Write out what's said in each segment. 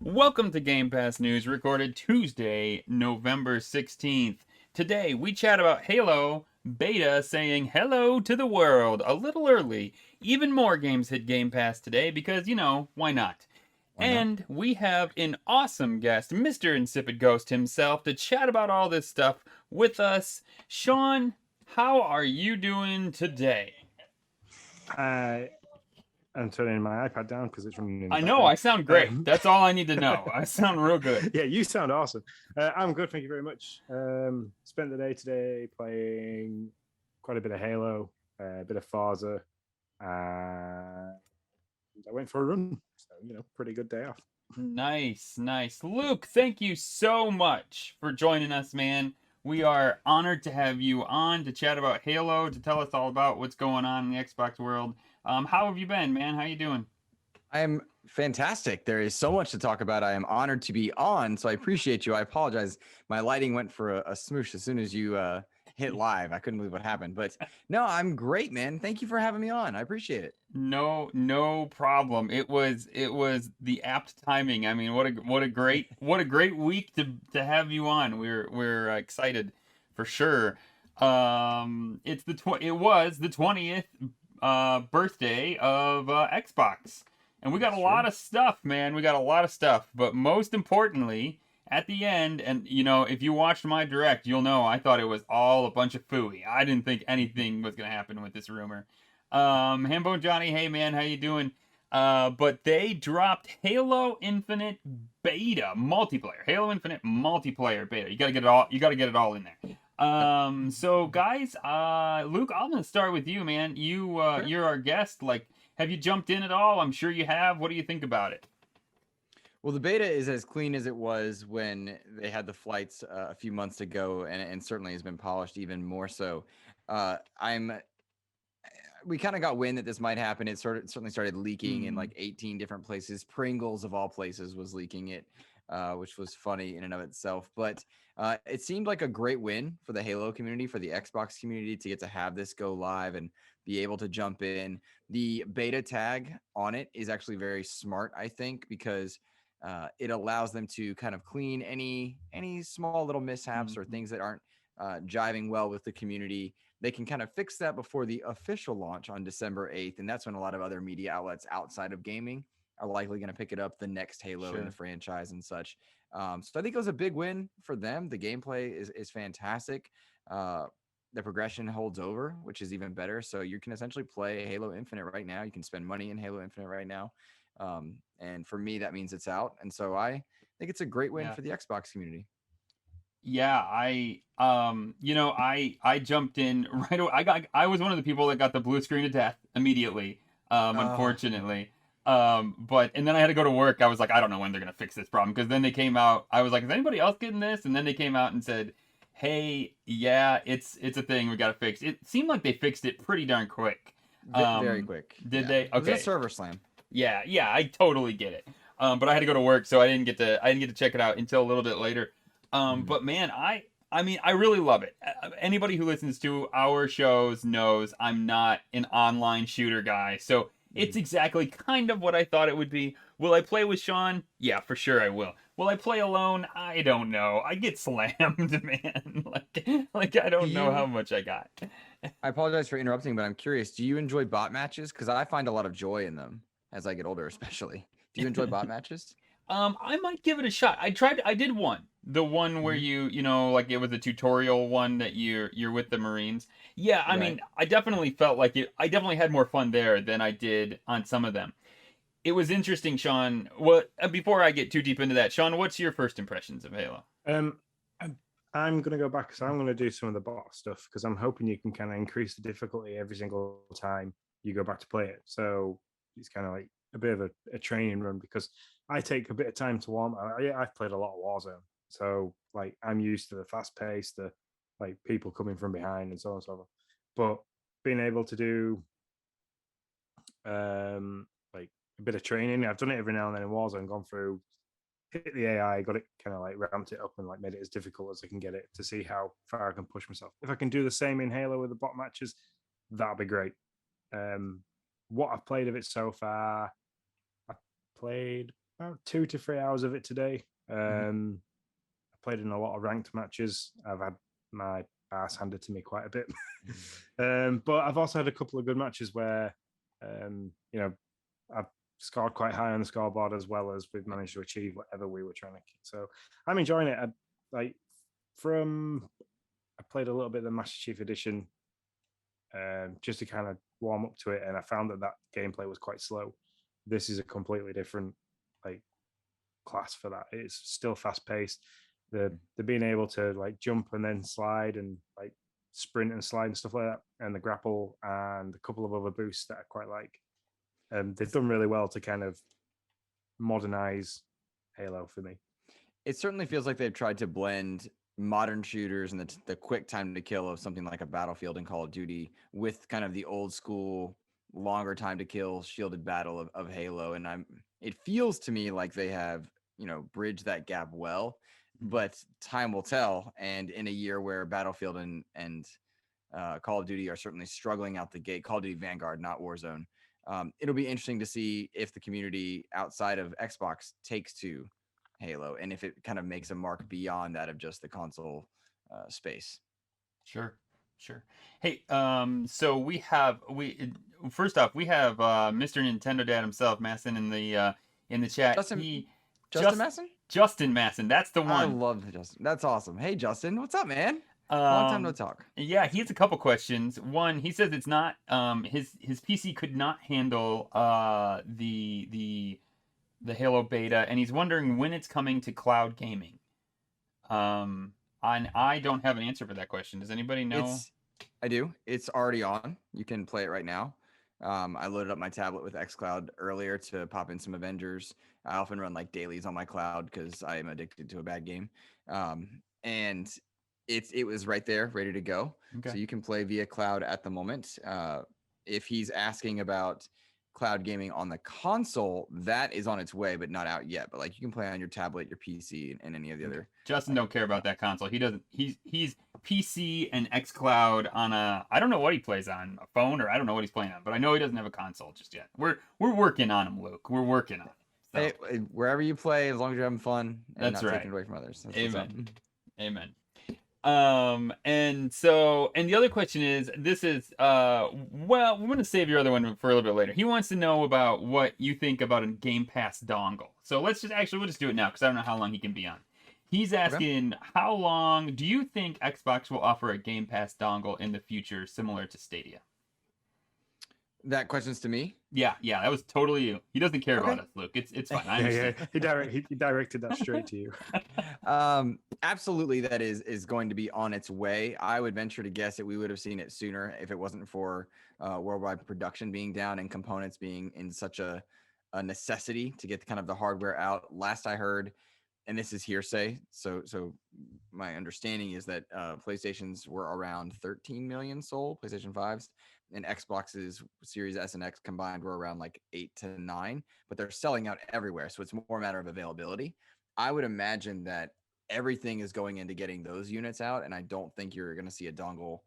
Welcome to Game Pass News, recorded Tuesday, November 16th. Today, we chat about Halo Beta saying hello to the world a little early. Even more games hit Game Pass today because, why not? Why not? And we have an awesome guest, Mr. Insipid Ghost himself, to chat about all this stuff with us. Sean, how are you doing today? I'm turning my iPad down because it's running in the I know, background. I sound great. That's all I need to know. I sound real good. Yeah, you sound awesome. I'm good, thank you very much. Spent the day today playing quite a bit of Halo, a bit of Forza, and I went for a run. So, pretty good day off. Nice, nice. Luke, thank you so much for joining us, man. We are honored to have you on to chat about Halo, to tell us all about what's going on in the Xbox world. How have you been, man? How you doing? I am fantastic. There is so much to talk about. I am honored to be on, so I appreciate you. I apologize. My lighting went for a smoosh as soon as you hit live. I couldn't believe what happened. But no, I'm great, man. Thank you for having me on. I appreciate it. No problem. It was the apt timing. I mean, what a great week to have you on. We're excited for sure. It was the 20th birthday of Xbox. And we got That's a lot true. of stuff, man. We got a lot of stuff. But most importantly, at the end, and if you watched my direct, you'll know I thought it was all a bunch of phooey. I didn't think anything was gonna happen with this rumor. Hambone Johnny, hey man, how you doing? But they dropped Halo Infinite beta multiplayer. Halo Infinite multiplayer beta. You gotta get it all. You gotta get it all in there. So guys, Luke, I'm gonna start with you, man. Sure. You're our guest. Like, have you jumped in at all? I'm sure you have. What do you think about it? Well, the beta is as clean as it was when they had the flights a few months ago, and certainly has been polished even more so. I'm we kind of got wind that this might happen. It certainly started leaking in like 18 different places. Pringles of all places was leaking it, which was funny in and of itself. But it seemed like a great win for the Halo community, for the Xbox community to get to have this go live and be able to jump in. The beta tag on it is actually very smart, I think, because it allows them to kind of clean any small little mishaps or things that aren't jiving well with the community. They can kind of fix that before the official launch on December 8th. And that's when a lot of other media outlets outside of gaming are likely going to pick it up, the next Halo in the franchise and such. So I think it was a big win for them. The gameplay is fantastic. The progression holds over, which is even better. So you can essentially play Halo Infinite right now. You can spend money in Halo Infinite right now. And for me, that means it's out. And so I think it's a great win for the Xbox community. Yeah, I jumped in right away. I was one of the people that got the blue screen of death immediately. Unfortunately. But and then I had to go to work. I was like, I don't know when they're gonna fix this problem, because then they came out. I was like, is anybody else getting this? And then they came out and said, hey, yeah, it's a thing we gotta fix. It seemed like they fixed it pretty darn quick. Very quick. Did they? Okay. It was a server slam. Yeah, I totally get it. But I had to go to work, so I didn't get to check it out until a little bit later. But man, I mean, I really love it. Anybody who listens to our shows knows I'm not an online shooter guy, so it's exactly kind of what I thought it would be. Will I play with Sean? Yeah, for sure I will. Will I play alone? I don't know. I get slammed, man. like I don't know how much I got. I apologize for interrupting, but I'm curious. Do you enjoy bot matches? Because I find a lot of joy in them as I get older, especially. Do you enjoy bot matches? I might give it a shot. I did one. The one where like it was a tutorial one that you're with the Marines. Yeah, I mean, I definitely felt like it. I definitely had more fun there than I did on some of them. It was interesting, Sean. What before I get too deep into that, Sean, what's your first impressions of Halo? I'm going to go back because I'm going to do some of the bot stuff because I'm hoping you can kind of increase the difficulty every single time you go back to play it. So it's kind of like a bit of a training run because I take a bit of time to warm. I've played a lot of Warzone, so like I'm used to the fast pace, the like people coming from behind and so on and so forth. But being able to do like a bit of training, I've done it every now and then in Warzone, gone through hit the AI, got it kind of like ramped it up and like made it as difficult as I can get it to see how far I can push myself. If I can do the same in Halo with the bot matches, that'll be great. What I've played of it so far, I played about 2 to 3 hours of it today. I played in a lot of ranked matches. I've had my ass handed to me quite a bit. But I've also had a couple of good matches where, you know, I've scored quite high on the scoreboard as well as we've managed to achieve whatever we were trying to. So I'm enjoying it. I played a little bit of the Master Chief Edition just to kind of warm up to it, and I found that gameplay was quite slow. This is a completely different like class for that. It's still fast paced. The being able to like jump and then slide and like sprint and slide and stuff like that, and the grapple and a couple of other boosts that I quite like. They've done really well to kind of modernize Halo for me. It certainly feels like they've tried to blend modern shooters and the quick time to kill of something like a Battlefield and Call of Duty with kind of the old school, longer time to kill shielded battle of Halo. And it feels to me like they have, bridged that gap well, but time will tell. And in a year where Battlefield and Call of Duty are certainly struggling out the gate, Call of Duty Vanguard, not Warzone. It'll be interesting to see if the community outside of Xbox takes to Halo and if it kind of makes a mark beyond that of just the console space. Sure. Hey, so first off we have Mr. Nintendo Dad himself, Masson, in the chat. Justin Masson? Justin Masson, that's the one. I love Justin. That's awesome. Hey Justin, what's up, man? Long time no talk. Yeah, he has a couple questions. One, he says it's not his PC could not handle the Halo beta, and he's wondering when it's coming to cloud gaming. And I don't have an answer for that question. Does anybody know? I do. It's already on. You can play it right now. I loaded up my tablet with xCloud earlier to pop in some Avengers. I often run like dailies on my cloud because I am addicted to a bad game. And it was right there, ready to go. Okay. So you can play via cloud at the moment. If he's asking about cloud gaming on the console, that is on its way, but not out yet. But like you can play on your tablet, your PC, and any of the other. Justin don't care about that console. He doesn't. He's PC and xCloud on a. I don't know what he plays on, a phone, or I don't know what he's playing on. But I know he doesn't have a console just yet. We're working on him, Luke. We're working on it. So. Hey, wherever you play, as long as you're having fun and that's not right. taking it away from others. That's Amen. Amen. And the other question is, well, we're going to save your other one for a little bit later. He wants to know about what you think about a Game Pass dongle. So we'll just do it now because I don't know how long he can be on. He's asking, How long do you think Xbox will offer a Game Pass dongle in the future similar to Stadia? That question's to me? Yeah, that was totally you. He doesn't care about us, Luke. It's fine. I understand. He directed that straight to you. Absolutely, that is going to be on its way. I would venture to guess that we would have seen it sooner if it wasn't for worldwide production being down and components being in such a necessity to get kind of the hardware out. Last I heard, and this is hearsay, so my understanding is that PlayStations were around 13 million sold, PlayStation 5s, and Xbox's Series S and X combined were around like 8 to 9, but they're selling out everywhere, so it's more a matter of availability. I would imagine that everything is going into getting those units out, and I don't think you're going to see a dongle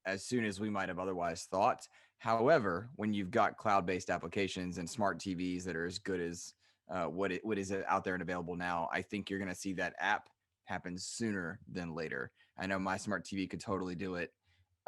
as soon as we might have otherwise thought. However, when you've got cloud-based applications and smart TVs that are as good as what is out there and available now, I think you're going to see that app happen sooner than later. I know my smart TV could totally do it.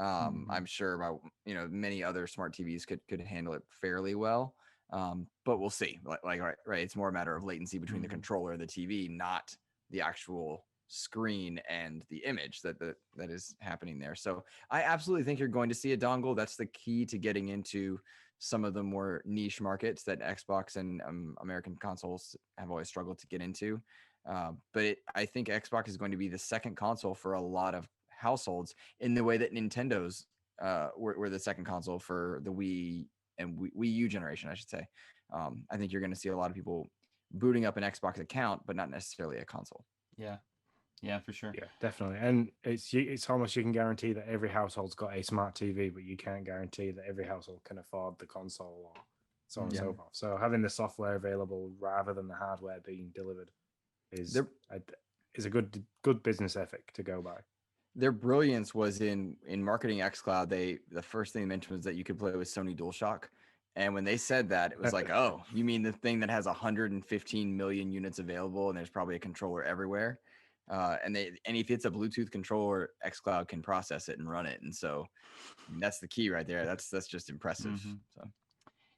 I'm sure about many other smart TVs could handle it fairly well, but we'll see. Like right, it's more a matter of latency between the controller and the TV, not the actual screen and the image that is happening there. So I absolutely think you're going to see a dongle. That's the key to getting into some of the more niche markets that Xbox and American consoles have always struggled to get into. But I think Xbox is going to be the second console for a lot of households in the way that Nintendo's were the second console for the Wii and Wii U generation, I should say. I think you're going to see a lot of people booting up an Xbox account, but not necessarily a console. Yeah, for sure. Yeah, definitely. And it's almost you can guarantee that every household's got a smart TV, but you can't guarantee that every household can afford the console or so on and so forth. So having the software available rather than the hardware being delivered is a good business ethic to go by. Their brilliance was in marketing xCloud. The first thing they mentioned was that you could play with Sony DualShock. And when they said that, it was like, oh, you mean the thing that has 115 million units available and there's probably a controller everywhere? And if it's a Bluetooth controller, xCloud can process it and run it. And so that's the key right there. That's just impressive. Mm-hmm. So.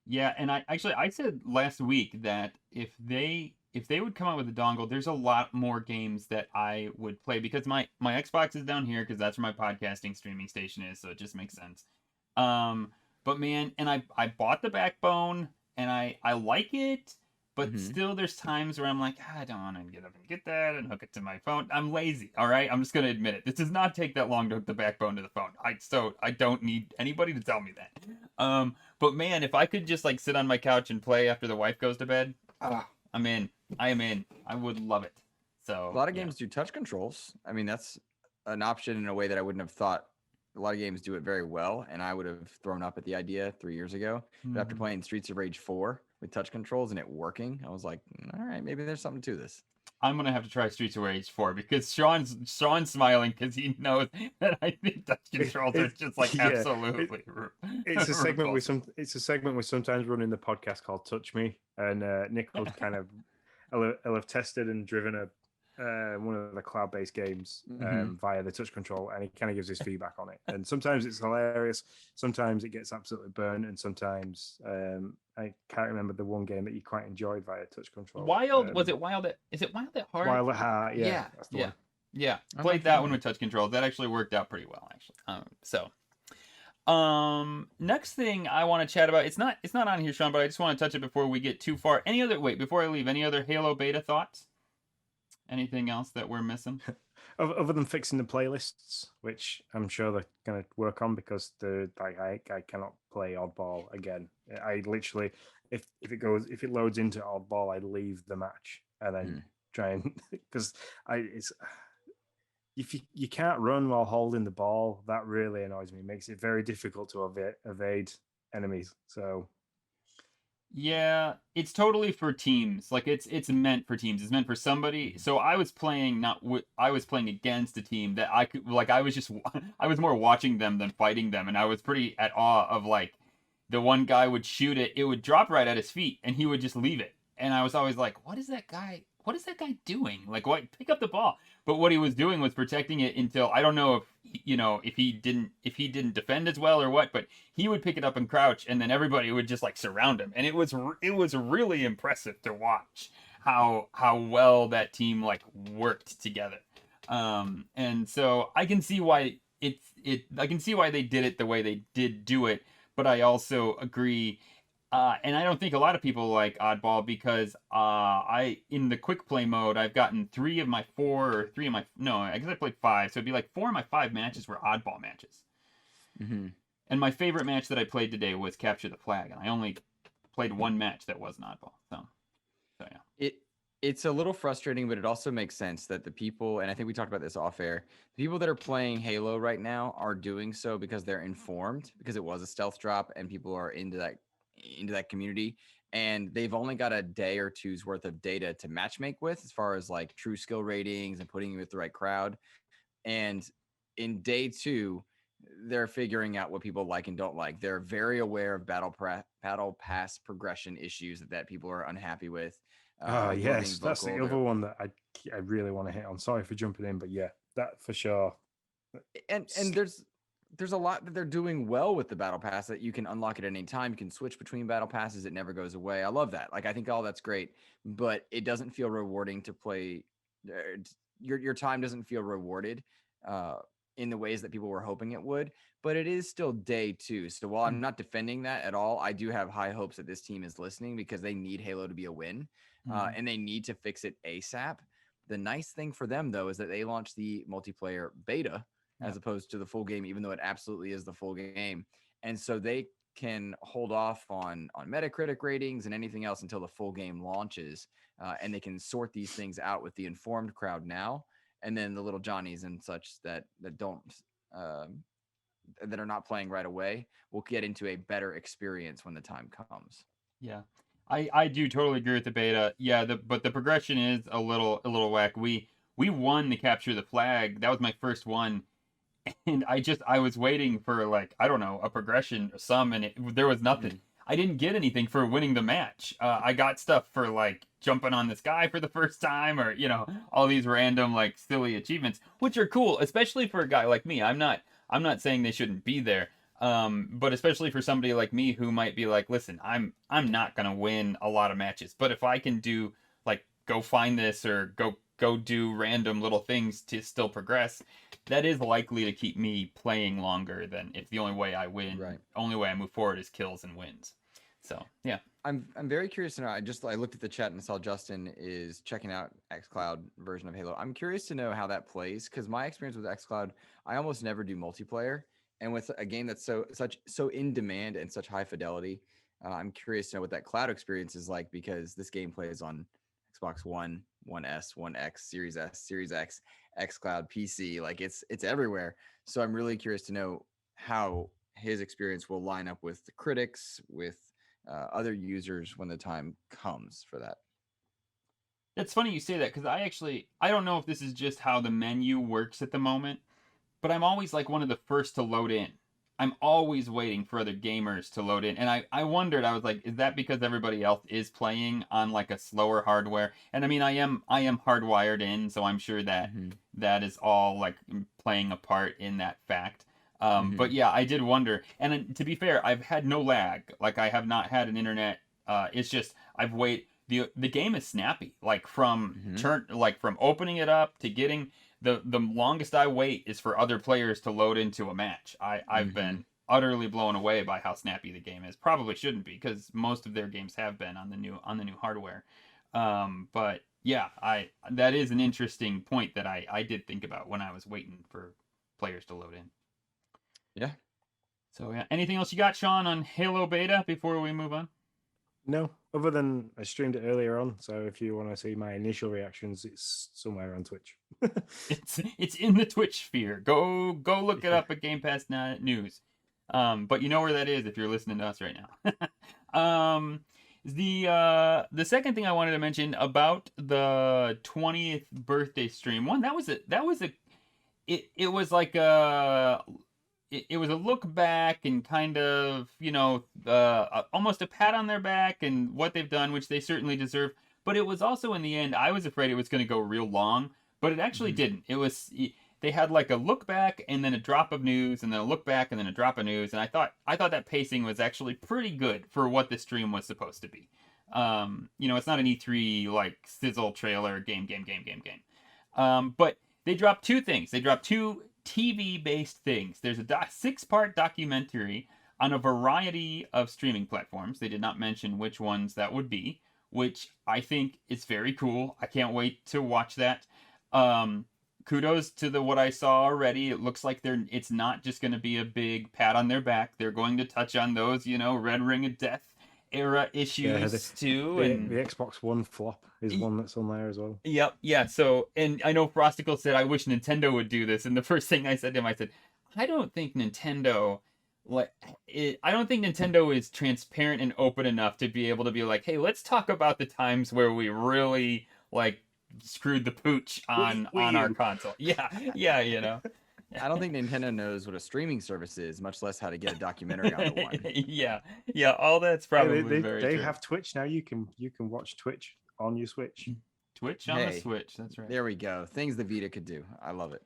Yeah, and I said last week that if they would come out with a dongle, there's a lot more games that I would play because my Xbox is down here because that's where my podcasting streaming station is, so it just makes sense. But man, and I bought the Backbone and I like it, but still there's times where I'm like, I don't want to get up and get that and hook it to my phone. I'm lazy, all right? I'm just going to admit it. This does not take that long to hook the Backbone to the phone. I don't need anybody to tell me that. But man, if I could just like sit on my couch and play after the wife goes to bed, I'm in. I am in. I would love it. So a lot of games do touch controls. I mean, that's an option in a way that I wouldn't have thought. A lot of games do it very well, and I would have thrown up at the idea 3 years ago. But after playing Streets of Rage 4 with touch controls and it working, I was like, all right, maybe there's something to this. I'm gonna have to try Streets of Rage 4 because Sean's smiling because he knows that I think touch controls are just like absolutely. It's a segment we sometimes run in the podcast called Touch Me, and Nick will kind of will have tested and driven one of the cloud-based games via the touch control, and he kind of gives his feedback on it. And sometimes it's hilarious, sometimes it gets absolutely burned, and sometimes I can't remember the one game that you quite enjoyed via touch control. Wild was it Wild at? Is it Wild at Heart? Wild at Heart, yeah. That's the one. Yeah. Played that one with touch controls. That actually worked out pretty well, actually. Next thing I want to chat about, it's not on here, Sean, but I just want to touch it before we get too far. Before I leave, any other Halo beta thoughts? Anything else that we're missing? Other than fixing the playlists, which I'm sure they're going to work on because I cannot play Oddball again. I literally, if it loads into Oddball, I leave the match and then try and because if you can't run while holding the ball, that really annoys me. It makes it very difficult to evade enemies. So. Yeah, it's totally for teams. Like it's meant for teams. It's meant for somebody. So I was playing I was playing against a team that I could I was more watching them than fighting them, and I was pretty at awe of like the one guy would shoot it, it would drop right at his feet, and he would just leave it. And I was always like, what is that guy doing? Like, what? Pick up the ball. But what he was doing was protecting it until I don't know if he didn't defend as well or what, but he would pick it up and crouch, and then everybody would just like surround him, and it was really impressive to watch how well that team like worked together. And so I can see why I can see why they did it the way they did do it, but I also agree. And I don't think a lot of people like Oddball because in the quick play mode, I've gotten 3 of my 4 I guess I played 5. So it'd be like 4 of my 5 matches were Oddball matches. And my favorite match that I played today was Capture the Flag. And I only played 1 match that wasn't Oddball. So yeah. It's a little frustrating, but it also makes sense that the people, and I think we talked about this off air, the people that are playing Halo right now are doing so because they're informed, because it was a stealth drop and people are into that community, and they've only got a day or two's worth of data to matchmake with as far as like true skill ratings and putting you with the right crowd. And in day 2, they're figuring out what people like and don't like. They're very aware of battle pass progression issues that people are unhappy with. Yes, that's the other one that I really want to hit on. Sorry for jumping in, but yeah, that for sure. And there's a lot that they're doing well with the battle pass that you can unlock at any time. You can switch between battle passes. It never goes away. I love that. Like, I think all that's great, but it doesn't feel rewarding to play. Your time doesn't feel rewarded in the ways that people were hoping it would, but it is still day 2. So while I'm not defending that at all, I do have high hopes that this team is listening because they need Halo to be a win and they need to fix it ASAP. The nice thing for them though, is that they launched the multiplayer beta as opposed to the full game, even though it absolutely is the full game. And so they can hold off on Metacritic ratings and anything else until the full game launches. And they can sort these things out with the informed crowd now. And then the little Johnnies and such that don't, that are not playing right away will get into a better experience when the time comes. Yeah. I do totally agree with the beta. Yeah, but the progression is a little whack. We won the capture the flag. That was my first one, and I was waiting for, like, I don't know, a progression or some, and there was nothing. Mhm. I didn't get anything for winning the match. I got stuff for, like, jumping on this guy for the first time, or all these random, like, silly achievements, which are cool, especially for a guy like me. I'm not saying they shouldn't be there. But especially for somebody like me who might be like, listen, I'm not gonna win a lot of matches, but if I can do, like, go find this or go do random little things to still progress, that is likely to keep me playing longer than if the only way I win, Right. only way I move forward is kills and wins. So yeah. I'm very curious to know. I looked at the chat and saw Justin is checking out XCloud version of Halo. I'm curious to know how that plays, because my experience with XCloud, I almost never do multiplayer, and with a game that's so in demand and such high fidelity, I'm curious to know what that cloud experience is like, because this game plays on Xbox One, One S, One X, Series S, Series X, XCloud, PC. Like it's everywhere. So I'm really curious to know how his experience will line up with the critics, with other users when the time comes for that. It's funny you say that, because I don't know if this is just how the menu works at the moment, but I'm always like one of the first to load in. I'm always waiting for other gamers to load in. And I wondered, I was like, is that because everybody else is playing on, like, a slower hardware? And I mean, I am hardwired in, so I'm sure that Mhm. that is all, like, playing a part in that fact. But yeah, I did wonder. And to be fair, I've had no lag. Like, I have not had an internet. It's just I've wait. The game is snappy. Like, from opening it up to getting the longest I wait is for other players to load into a match. I've been utterly blown away by how snappy the game is. Probably shouldn't be, because most of their games have been on the new hardware. But yeah, I that is an interesting point that I did think about when I was waiting for players to load in. Yeah. So yeah, anything else you got, Sean, on Halo Beta before we move on? No, other than I streamed it earlier on. So if you want to see my initial reactions, it's somewhere on Twitch. It's in the Twitch sphere. Go look it up at Game Pass News. But you know where that is if you're listening to us right now. The second thing I wanted to mention about the 20th birthday stream, it was like it was a look back and kind of, almost a pat on their back and what they've done, which they certainly deserve. But it was also, in the end, I was afraid it was going to go real long, but it actually didn't. They had, like, a look back and then a drop of news and then a look back and then a drop of news, and I thought that pacing was actually pretty good for what the stream was supposed to be. It's not an E3, like, sizzle trailer game. But they dropped two things. They dropped two TV-based things. There's a 6-part documentary on a variety of streaming platforms. They did not mention which ones that would be, which I think is very cool. I can't wait to watch that. Kudos to what I saw already. It looks like it's not just going to be a big pat on their back. They're going to touch on those, Red Ring of Death era issues too. And the Xbox One flop is one that's on there as well. Yep, yeah. So, and I know Frosticle said, I wish Nintendo would do this. And the first thing I said to him, I said, I don't think Nintendo is transparent and open enough to be able to be like, hey, let's talk about the times where we really, like, screwed the pooch on our console. Yeah, I don't think Nintendo knows what a streaming service is, much less how to get a documentary onto one. yeah. All that's probably very they true. have Twitch now. You can watch Twitch on your Switch. Twitch on the Switch. That's right. There we go. Things the Vita could do. I love it.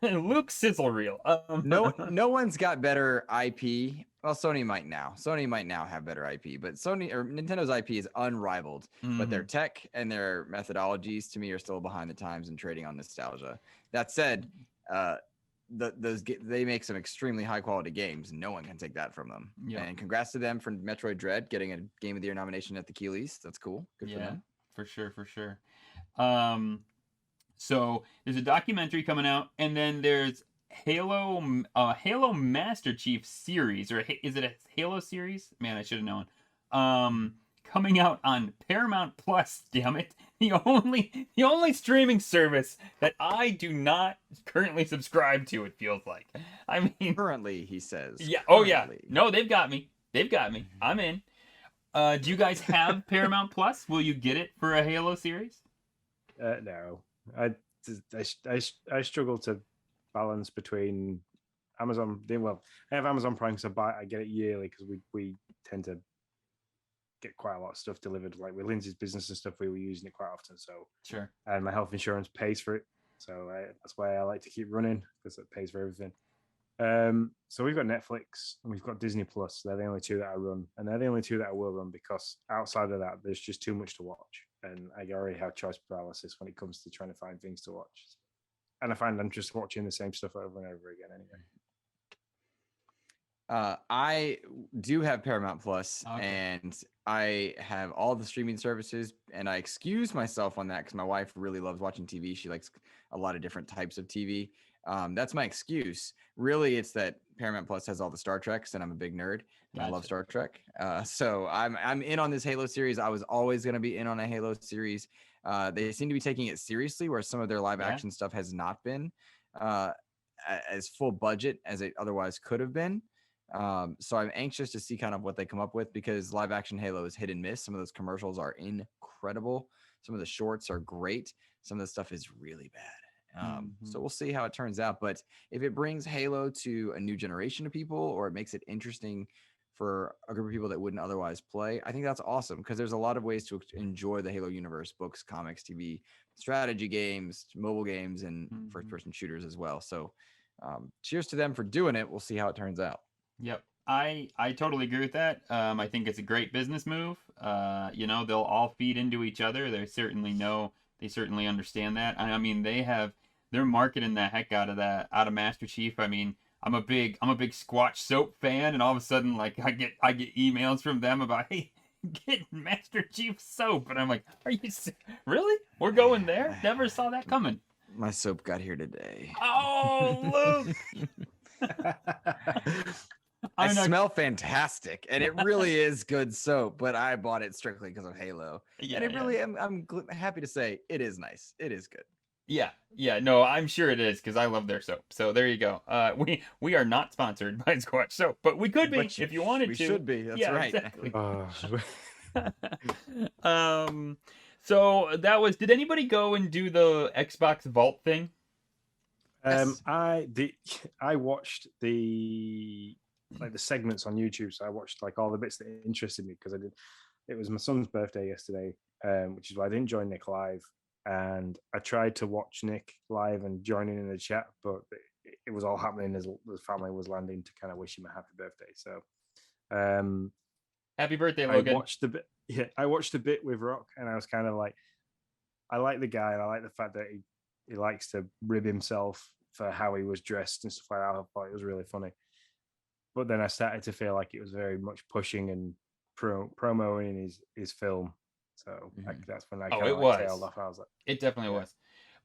Luke Sizzle Reel. No one's got better IP. Well, Sony might now. Sony might now have better IP, but Nintendo's IP is unrivaled. But their tech and their methodologies, to me, are still behind the times and trading on nostalgia. That said, they make some extremely high quality games. No one can take that from them. Yeah. And congrats to them for Metroid Dread getting a Game of the Year nomination at the Keighley's. That's cool. Good for them. For sure. So there's a documentary coming out, and then there's Halo Master Chief series, or is it a Halo series? Man, I should have known. Coming out on Paramount Plus. Damn it, the only streaming service that I do not currently subscribe to. It feels like. I mean, currently, he says. Yeah. Oh yeah. No, they've got me. They've got me. I'm in. Do you guys have Paramount Plus? Will you get it for a Halo series? No, I, I struggle to balance between Amazon. Well, I have Amazon Prime, so I get it yearly because we tend to get quite a lot of stuff delivered. Like with Lindsay's business and stuff, we were using it quite often. So, Sure. and my health insurance pays for it, so that's why I like to keep running because it pays for everything. So we've got Netflix and we've got Disney Plus. They're the only two that I run, and they're the only two that I will run because outside of that, there's just too much to watch, and I already have choice paralysis when it comes to trying to find things to watch. And I find I'm just watching the same stuff over and over again anyway. I do have Paramount Plus, Okay. and I have all the streaming services, and I excuse myself on that because my wife really loves watching TV. She likes a lot of different types of TV. That's my excuse. Really, it's that Paramount Plus has all the Star Treks, and I'm a big nerd, and I love Star Trek. So I'm in on this Halo series. I was always going to be in on a Halo series. They seem to be taking it seriously, where some of their live action stuff has not been as full budget as it otherwise could have been. So I'm anxious to see kind of what they come up with because live action Halo is hit and miss. Some of those commercials are incredible. Some of the shorts are great. Some of the stuff is really bad. So we'll see how it turns out. But if it brings Halo to a new generation of people or it makes it interesting for a group of people that wouldn't otherwise play, I think that's awesome because there's a lot of ways to enjoy the Halo universe, books, comics, TV, strategy games, mobile games, and first-person shooters as well. So cheers to them for doing it. We'll see how it turns out. Yep. I totally agree with that. I think it's a great business move. They'll all feed into each other. They certainly understand that. I mean, they're marketing the heck out of Master Chief. I mean, I'm a big Squatch Soap fan, and all of a sudden, like I get emails from them about, hey, get Master Chief soap, and I'm like, are you really? We're going there? Never saw that coming. My soap got here today. Oh, Luke. I smell fantastic, and it really is good soap, but I bought it strictly because of Halo. Yeah, and it really, I'm happy to say it is nice. It is good. Yeah, no, I'm sure it is because I love their soap. So there you go. We are not sponsored by Squatch Soap, but we could be if you wanted to. We should be. That's right. Exactly. So that was. Did anybody go and do the Xbox Vault thing? Yes. I watched the segments on YouTube, so I watched like all the bits that interested me because it was my son's birthday yesterday, which is why I didn't join Nick live, and I tried to watch Nick live and join in the chat, but it was all happening as the family was landing to kind of wish him a happy birthday. So happy birthday, Logan. I watched a bit with Rock, and I was kind of like, I like the guy, and I like the fact that he likes to rib himself for how he was dressed and stuff like that. I thought it was really funny. But then I started to feel like it was very much pushing and promoting his film. So that's when I kind of tailed off. I was like, it definitely was.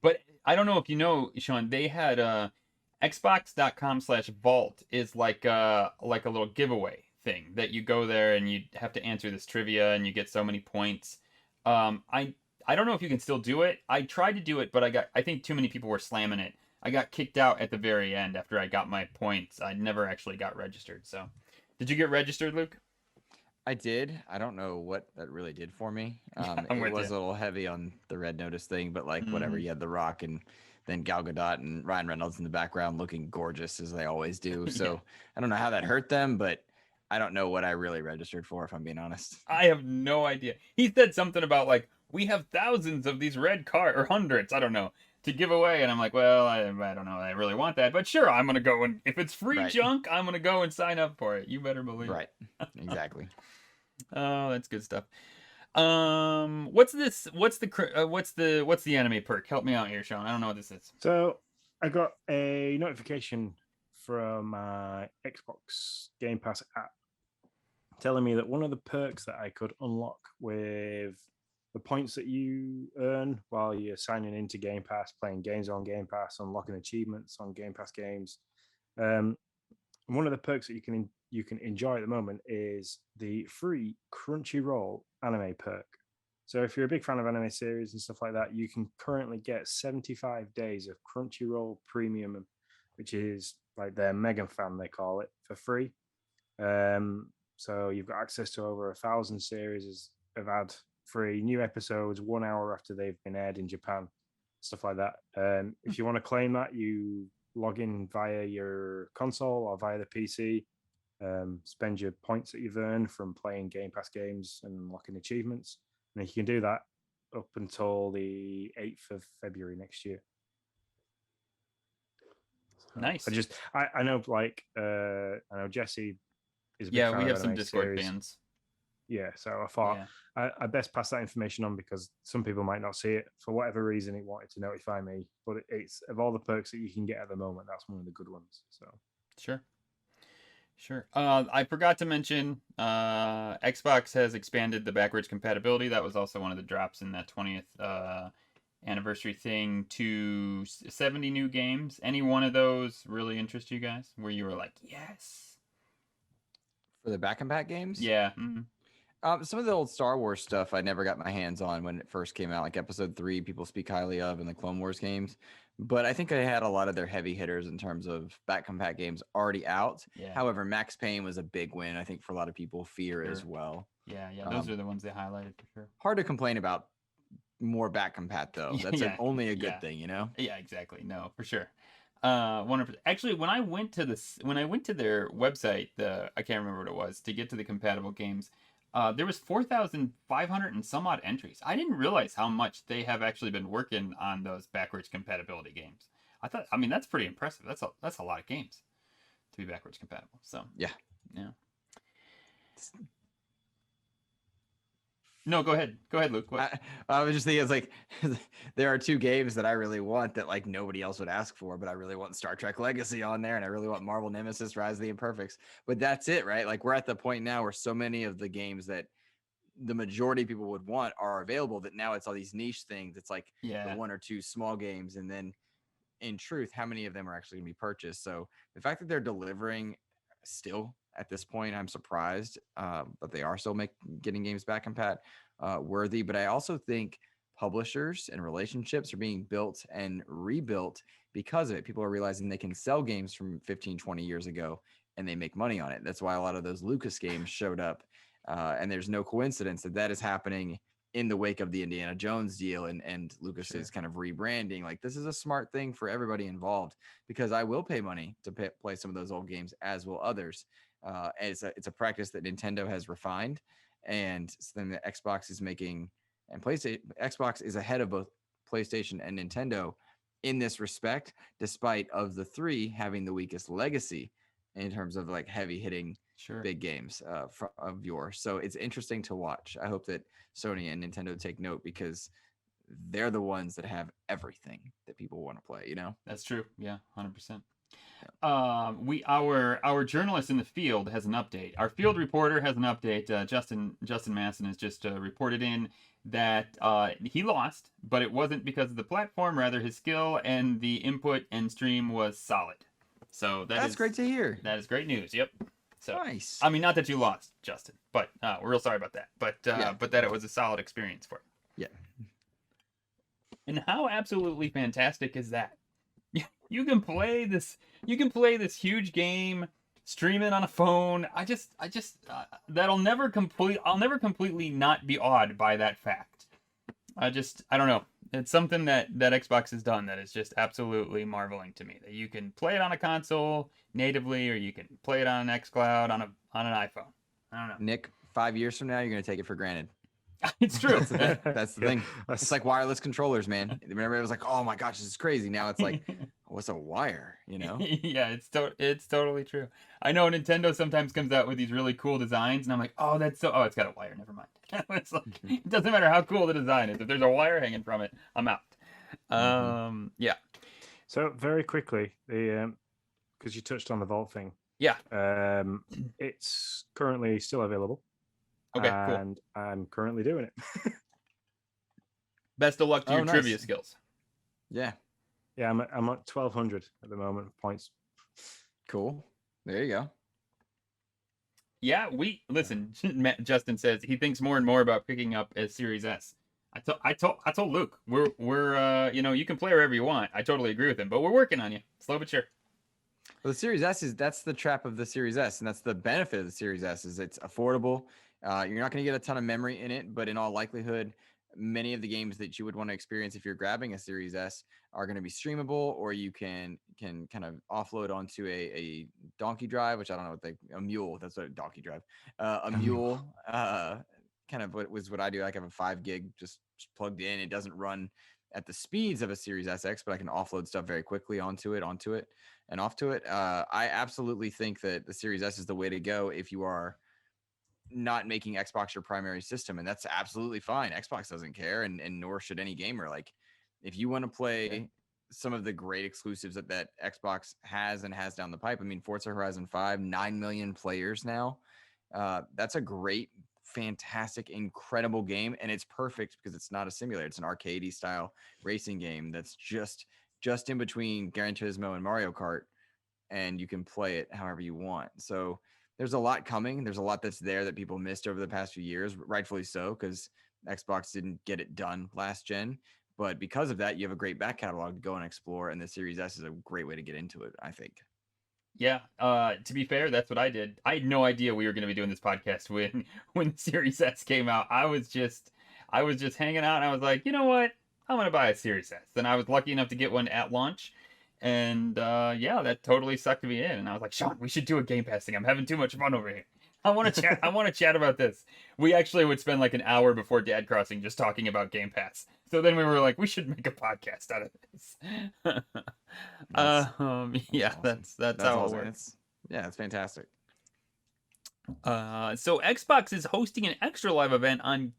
But I don't know if you know, Sean, they had Xbox.com/vault is like a little giveaway thing that you go there and you have to answer this trivia and you get so many points. I don't know if you can still do it. I tried to do it, but I think too many people were slamming it. I got kicked out at the very end after I got my points. I never actually got registered. So, did you get registered, Luke? I did. I don't know what that really did for me. It was a little heavy on the Red Notice thing, but like whatever. You had The Rock and then Gal Gadot and Ryan Reynolds in the background looking gorgeous as they always do. So I don't know how that hurt them, but I don't know what I really registered for, if I'm being honest. I have no idea. He said something about like, we have thousands of these red cards, or hundreds, I don't know, to give away. And I'm like, well, I don't know. I really want that. But sure, I'm going to go. And if it's free junk, I'm going to go and sign up for it. You better believe it. Right. Exactly. Oh, that's good stuff. What's this? What's the anime perk? Help me out here, Sean. I don't know what this is. So I got a notification from my Xbox Game Pass app telling me that one of the perks that I could unlock with the points that you earn while you're signing into Game Pass, playing games on Game Pass, unlocking achievements on Game Pass games. One of the perks that you can enjoy at the moment is the free Crunchyroll anime perk. So if you're a big fan of anime series and stuff like that, you can currently get 75 days of Crunchyroll Premium, which is like their Mega Fan, they call it, for free. So you've got access to over 1,000 series of ad-free new episodes 1 hour after they've been aired in Japan, stuff like that. If you want to claim that, you log in via your console or via the PC. Spend your points that you've earned from playing Game Pass games and unlocking achievements, and you can do that up until the 8th of February next year. So Nice. I know, like, I know Jesse is a big Yeah, fan we of have some anime Discord series. fans. Yeah, so I thought Yeah. I best pass that information on because some people might not see it for whatever reason. It wanted to notify me, but it's of all the perks that you can get at the moment, that's one of the good ones. So Sure. I forgot to mention, Xbox has expanded the backwards compatibility. That was also one of the drops in that 20th anniversary thing to 70 new games. Any one of those really interest you guys? Where you were like, yes. For the back and back games? Yeah. Mm-hmm. Some of the old Star Wars stuff I never got my hands on when it first came out, like Episode 3, people speak highly of, and the Clone Wars games. But I think I had a lot of their heavy hitters in terms of back compat games already out. Yeah. However, Max Payne was a big win, I think, for a lot of people. Fear as well. Yeah. Those are the ones they highlighted for sure. Hard to complain about more back compat though. That's only a good thing, you know? Yeah, exactly. No, for sure. 100%. Actually, when I went to their website, I can't remember what it was, to get to the compatible games, there was 4,500 and some odd entries. I didn't realize how much they have actually been working on those backwards compatibility games. I mean, that's pretty impressive. That's a lot of games to be backwards compatible. So yeah. No, go ahead, Luke. What? I was just thinking, it's like there are two games that I really want that like nobody else would ask for, but I really want Star Trek Legacy on there, and I really want Marvel Nemesis: Rise of the Imperfects. But that's it, right? Like we're at the point now where so many of the games that the majority of people would want are available that now it's all these niche things. It's like the one or two small games, and then in truth, how many of them are actually going to be purchased? So the fact that they're delivering still at this point, I'm surprised, but they are still getting games back compat worthy. But I also think publishers and relationships are being built and rebuilt because of it. People are realizing they can sell games from 15, 20 years ago and they make money on it. That's why a lot of those Lucas games showed up. And there's no coincidence that is happening in the wake of the Indiana Jones deal and Lucas's kind of rebranding. Like, this is a smart thing for everybody involved, because I will pay money to play some of those old games, as will others. And it's a practice that Nintendo has refined, and then the Xbox is making, and PlayStation. Xbox is ahead of both PlayStation and Nintendo in this respect, despite of the three having the weakest legacy in terms of like heavy hitting big games of yours. So it's interesting to watch. I hope that Sony and Nintendo take note, because they're the ones that have everything that people want to play, you know? That's true. Yeah, 100%. Our journalist in the field has an update. Our field reporter has an update. Justin Masson has just reported in that he lost, but it wasn't because of the platform, rather his skill, and the input and stream was solid. So that's great to hear. That is great news. Yep. So nice. I mean, not that you lost, Justin, but we're real sorry about that. But that it was a solid experience for you. Yeah. And how absolutely fantastic is that? You can play this. You can play this huge game, stream it on a phone. I just I'll never completely not be awed by that fact. I don't know. It's something that Xbox has done that is just absolutely marveling to me. That you can play it on a console natively, or you can play it on an xCloud on an iPhone. I don't know. Nick, 5 years from now, you're going to take it for granted. It's true. That's the thing. It's like wireless controllers, man. Remember, it was like, oh my gosh, this is crazy. Now it's like, what's a wire? You know? Yeah, it's totally true. I know Nintendo sometimes comes out with these really cool designs, and I'm like, oh, it's got a wire. Never mind. It's like, it doesn't matter how cool the design is. If there's a wire hanging from it, I'm out. Yeah. So very quickly, because you touched on the Vault thing. Yeah. It's currently still available. Okay, and cool. I'm currently doing it. Best of luck to your trivia skills. Yeah. Yeah, I'm at 1,200 at the moment points. Cool. There you go. Yeah, listen. Justin says he thinks more and more about picking up a Series S. I told Luke we're you can play wherever you want. I totally agree with him, but we're working on you, slow but sure. Well, the Series S that's the trap of the Series S, and that's the benefit of the Series S is it's affordable. You're not going to get a ton of memory in it, but in all likelihood, many of the games that you would want to experience if you're grabbing a Series S are going to be streamable, or you can kind of offload onto a donkey drive, which I don't know what a mule. That's what a donkey drive, a mule. Kind of what I do. I have a 5 gig just plugged in. It doesn't run at the speeds of a Series SX, but I can offload stuff very quickly onto it, and off to it. I absolutely think that the Series S is the way to go if you are not making Xbox your primary system, and that's absolutely fine. Xbox doesn't care, and nor should any gamer. Like, if you want to play some of the great exclusives that Xbox has and has down the pipe. I mean, Forza Horizon 5, 9 million players now. That's a great, fantastic, incredible game, and it's perfect because it's not a simulator. It's an arcadey style racing game that's just in between Gran Turismo and Mario Kart, and you can play it however you want. So there's a lot coming. There's a lot that's there that people missed over the past few years, rightfully so, because Xbox didn't get it done last gen. But because of that, you have a great back catalog to go and explore, and the Series S is a great way to get into it, I think. Yeah, to be fair, that's what I did. I had no idea we were going to be doing this podcast when the Series S came out. I was just hanging out, and I was like, you know what? I'm going to buy a Series S. And I was lucky enough to get one at launch. And yeah, that totally sucked me in. And I was like, Sean, we should do a Game Pass thing. I'm having too much fun over here. I want to chat. I want to chat about this. We actually would spend like an hour before Dad Crossing just talking about Game Pass. So then we were like, we should make a podcast out of this. Yeah, awesome. that's how awesome. it works. It's fantastic. So Xbox is hosting an extra live event on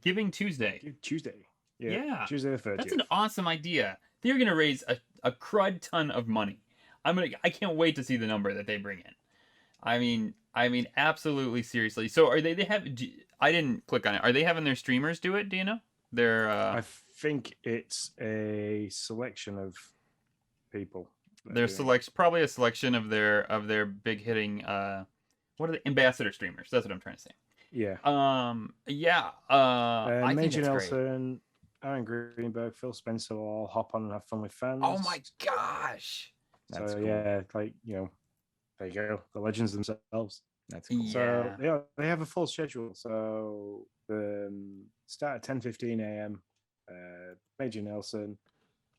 Giving Tuesday. Tuesday. Yeah. Tuesday the 30th. That's an awesome idea. They're gonna raise a crud ton of money. I can't wait to see the number that they bring in. I mean, absolutely seriously. So I didn't click on it. Are they having their streamers do it? Do you know? I think it's a selection of people. Probably a selection of their big hitting what are the ambassador streamers? That's what I'm trying to say. Yeah. Yeah. I think Major it's Nelson, Aaron Greenberg, Phil Spencer will all hop on and have fun with fans. Oh my gosh. That's so cool. Yeah, like, there you go. The legends themselves. That's cool. So yeah, they have a full schedule. So start at 10:15 a.m. Major Nelson.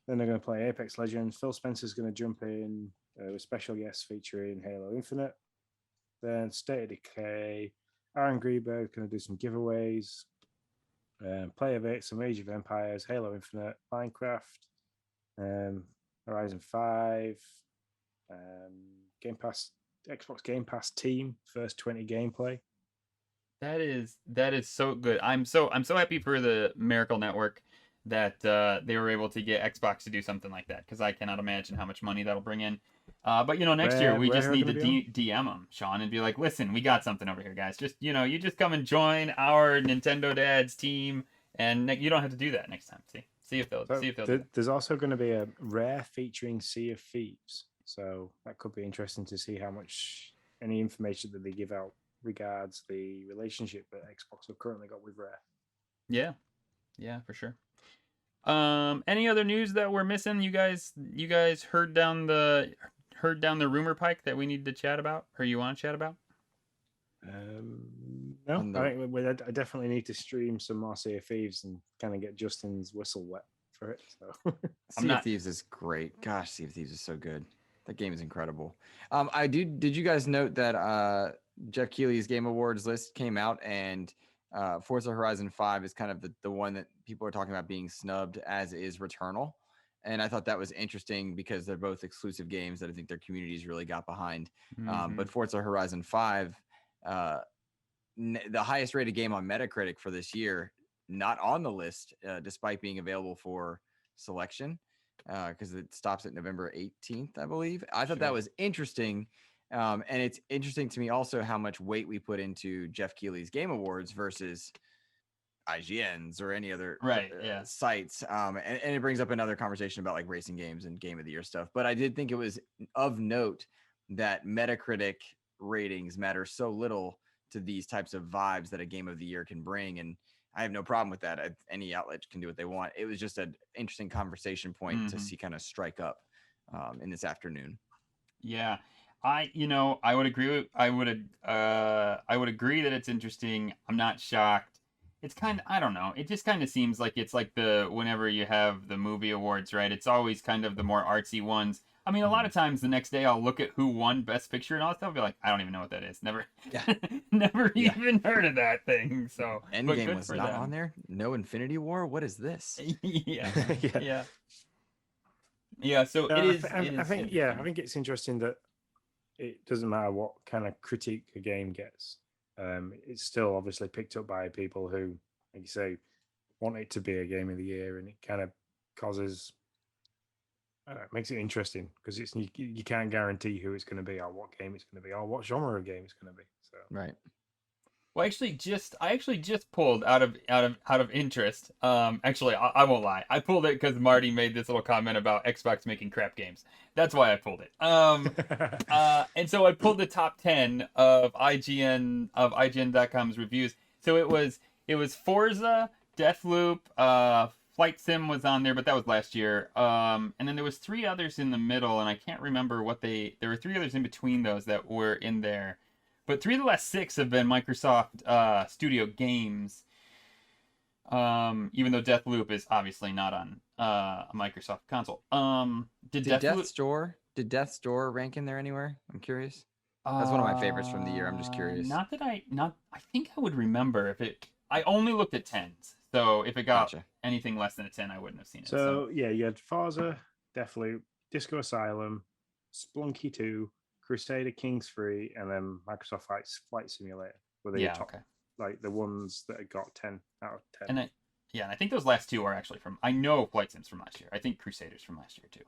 Then they're going to play Apex Legends. Phil Spencer's going to jump in with special guests featuring Halo Infinite. Then State of Decay. Aaron Greenberg going to do some giveaways. Play of It, some Age of Empires, Halo Infinite, Minecraft, Horizon 5, Game Pass, Xbox Game Pass Team, first 20 gameplay. That is so good. I'm so happy for the Miracle Network that they were able to get Xbox to do something like that, because I cannot imagine how much money that'll bring in. But next year we just need to DM them, Sean, and be like, listen, we got something over here, guys. Just you just come and join our Nintendo Dads team, and you don't have to do that next time. See if they'll There's also going to be a rare featuring Sea of Thieves, so that could be interesting to see how much any information that they give out regards the relationship that Xbox have currently got with Rare. Yeah, for sure. Any other news that we're missing? You guys heard down the rumor pike that we need to chat about, or you want to chat about? No, I definitely need to stream some more Sea of Thieves and kind of get Justin's whistle wet for it. So. Sea of Thieves is great. Gosh, Sea of Thieves is so good. That game is incredible. Did you guys note that Jeff Keighley's Game Awards list came out, and Forza Horizon 5 is kind of the one that people are talking about being snubbed, as is Returnal. And I thought that was interesting because they're both exclusive games that I think their communities really got behind. Mm-hmm. But Forza Horizon 5, the highest rated game on Metacritic for this year, not on the list, despite being available for selection, because it stops at November 18th, I believe. I thought that was interesting. And it's interesting to me also how much weight we put into Jeff Keighley's Game Awards versus IGN's or any other sites. And it brings up another conversation about like racing games and Game of the Year stuff. But I did think it was of note that Metacritic ratings matter so little to these types of vibes that a Game of the Year can bring. And I have no problem with that. Any outlet can do what they want. It was just an interesting conversation point to see kind of strike up. in this afternoon. Yeah. I would agree I would agree that it's interesting. I'm not shocked. It's kind of, I don't know. It just kind of seems like it's like whenever you have the movie awards, right? It's always kind of the more artsy ones. I mean, a lot of times the next day I'll look at who won Best Picture and all that stuff. I'll be like, I don't even know what that is. Never, Yeah. never Yeah. even heard of that thing. So, but Endgame good was for not them. on there. No Infinity War. What is this? Yeah, Yeah. yeah, yeah. So No, it is. I It is think yeah, I interesting. think it's interesting that it doesn't matter what kind of critique a game gets. It's still obviously picked up by people who, like you say, want it to be a game of the year, and it kind of causes makes it interesting because you can't guarantee who it's going to be or what game it's going to be or what genre of game it's going to be. So Right. Well, I actually just pulled out of interest. Actually, I won't lie. I pulled it because Marty made this little comment about Xbox making crap games. That's why I pulled it. And so I pulled the top 10 of IGN.com's reviews. So it was Forza, Deathloop, Flight Sim was on there, but that was last year. And then there was three others in the middle, and I can't remember there were three others in between those that were in there. But three of the last six have been Microsoft Studio games. Even though Deathloop is obviously not on a Microsoft console. Did Deathloop? Did Death's Door rank in there anywhere? I'm curious. That's one of my favorites from the year. I'm just curious. Not that I think I would remember if it. I only looked at tens, so if it got Gotcha. anything less than a 10, I wouldn't have seen it. So yeah, you had Forza, Deathloop, Disco Asylum, Splunky 2, Crusader Kings 3, and then Microsoft Flight Simulator were the Yeah, top, okay. like the ones that had got 10 out of 10. And I think those last two are actually from. I know Flight Sim's from last year. I think Crusaders from last year too.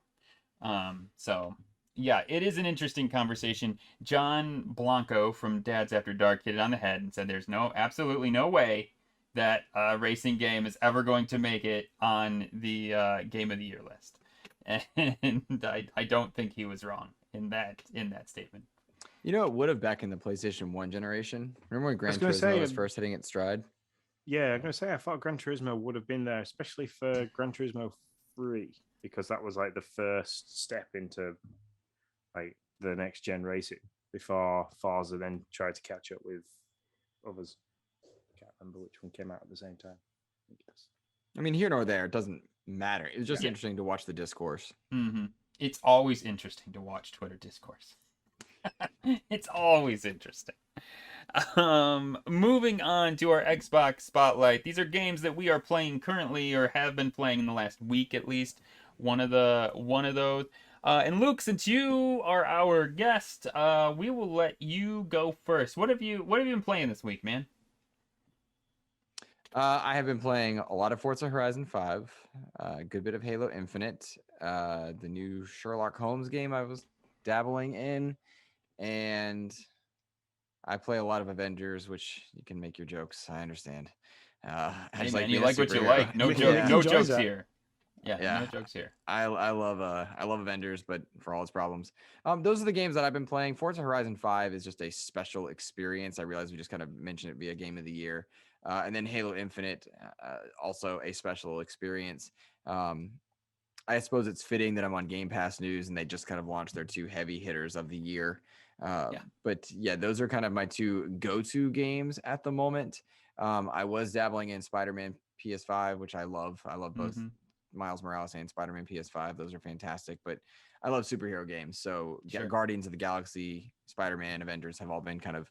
So yeah, it is an interesting conversation. John Blanco from Dad's After Dark hit it on the head and said there's absolutely no way that a racing game is ever going to make it on the Game of the Year list. And I don't think he was wrong in that statement. You know, it would have back in the PlayStation 1 generation. Remember when Gran gonna Turismo say, was first hitting its stride? Yeah, I'm gonna say I thought Gran Turismo would have been there, especially for Gran Turismo 3, because that was like the first step into like the next gen racing before Forza then tried to catch up with others. I can't remember which one came out at the same time. I mean, here nor there, it doesn't matter. It was just interesting to watch the discourse. Mm-hmm. It's always interesting to watch Twitter discourse. It's always interesting. Moving on to our Xbox Spotlight. These are games that we are playing currently or have been playing in the last week at least. One of those. And Luke, since you are our guest, we will let you go first. What have you been playing this week, man? I have been playing a lot of Forza Horizon 5, a good bit of Halo Infinite, the new Sherlock Holmes game I was dabbling in, and I play a lot of Avengers, which you can make your jokes. I understand. Hey man, you like what you like. No jokes here. Yeah, no jokes here. I love Avengers, but for all its problems. Those are the games that I've been playing. Forza Horizon 5 is just a special experience. I realize we just kind of mentioned it via Game of the Year. And then Halo Infinite, also a special experience. I suppose it's fitting that I'm on Game Pass News and they just kind of launched their two heavy hitters of the year. But yeah, those are kind of my two go-to games at the moment. I was dabbling in Spider-Man PS5, which I love. I love both Miles Morales and Spider-Man PS5. Those are fantastic, but I love superhero games. So Guardians of the Galaxy, Spider-Man, Avengers have all been kind of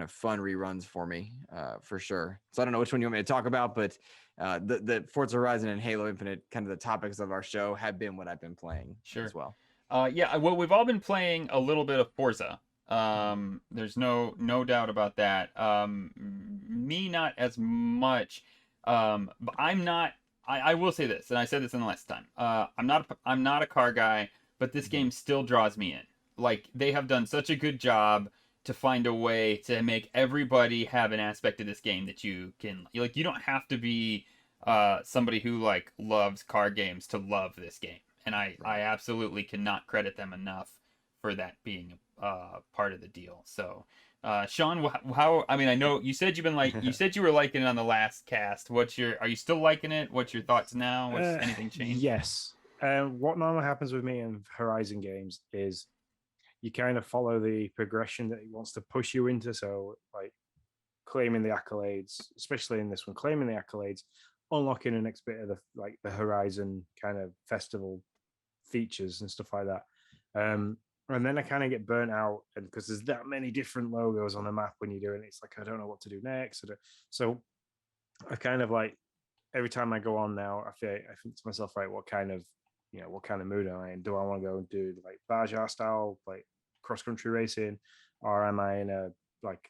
fun reruns for me, for sure. So I don't know which one you want me to talk about, but the Forza Horizon and Halo Infinite, kind of the topics of our show, have been what I've been playing as well. Well, we've all been playing a little bit of Forza. There's no doubt about that. Me not as much. But I'm not. I will say this, and I said this in the last time. I'm not a car guy, but this game still draws me in. Like, they have done such a good job to find a way to make everybody have an aspect of this game that you can, like, you don't have to be somebody who like loves car games to love this game. And I absolutely cannot credit them enough for that being part of the deal. So, Sean, how? I mean, I know you said you said you were liking it on the last cast. Are you still liking it? What's your thoughts now? Anything changed? Yes. What normally happens with me in Horizon games is you kind of follow the progression that he wants to push you into. So, like claiming the accolades, especially in this one, claiming the accolades, unlocking the next bit of the Horizon kind of festival features and stuff like that. And then I kind of get burnt out, and because there's that many different logos on the map when you're doing it, it's like I don't know what to do next. So I kind of like every time I go on now, I think to myself, right, what kind of mood am I in? Do I want to go and do like Baja style, like cross country racing, or am I in a like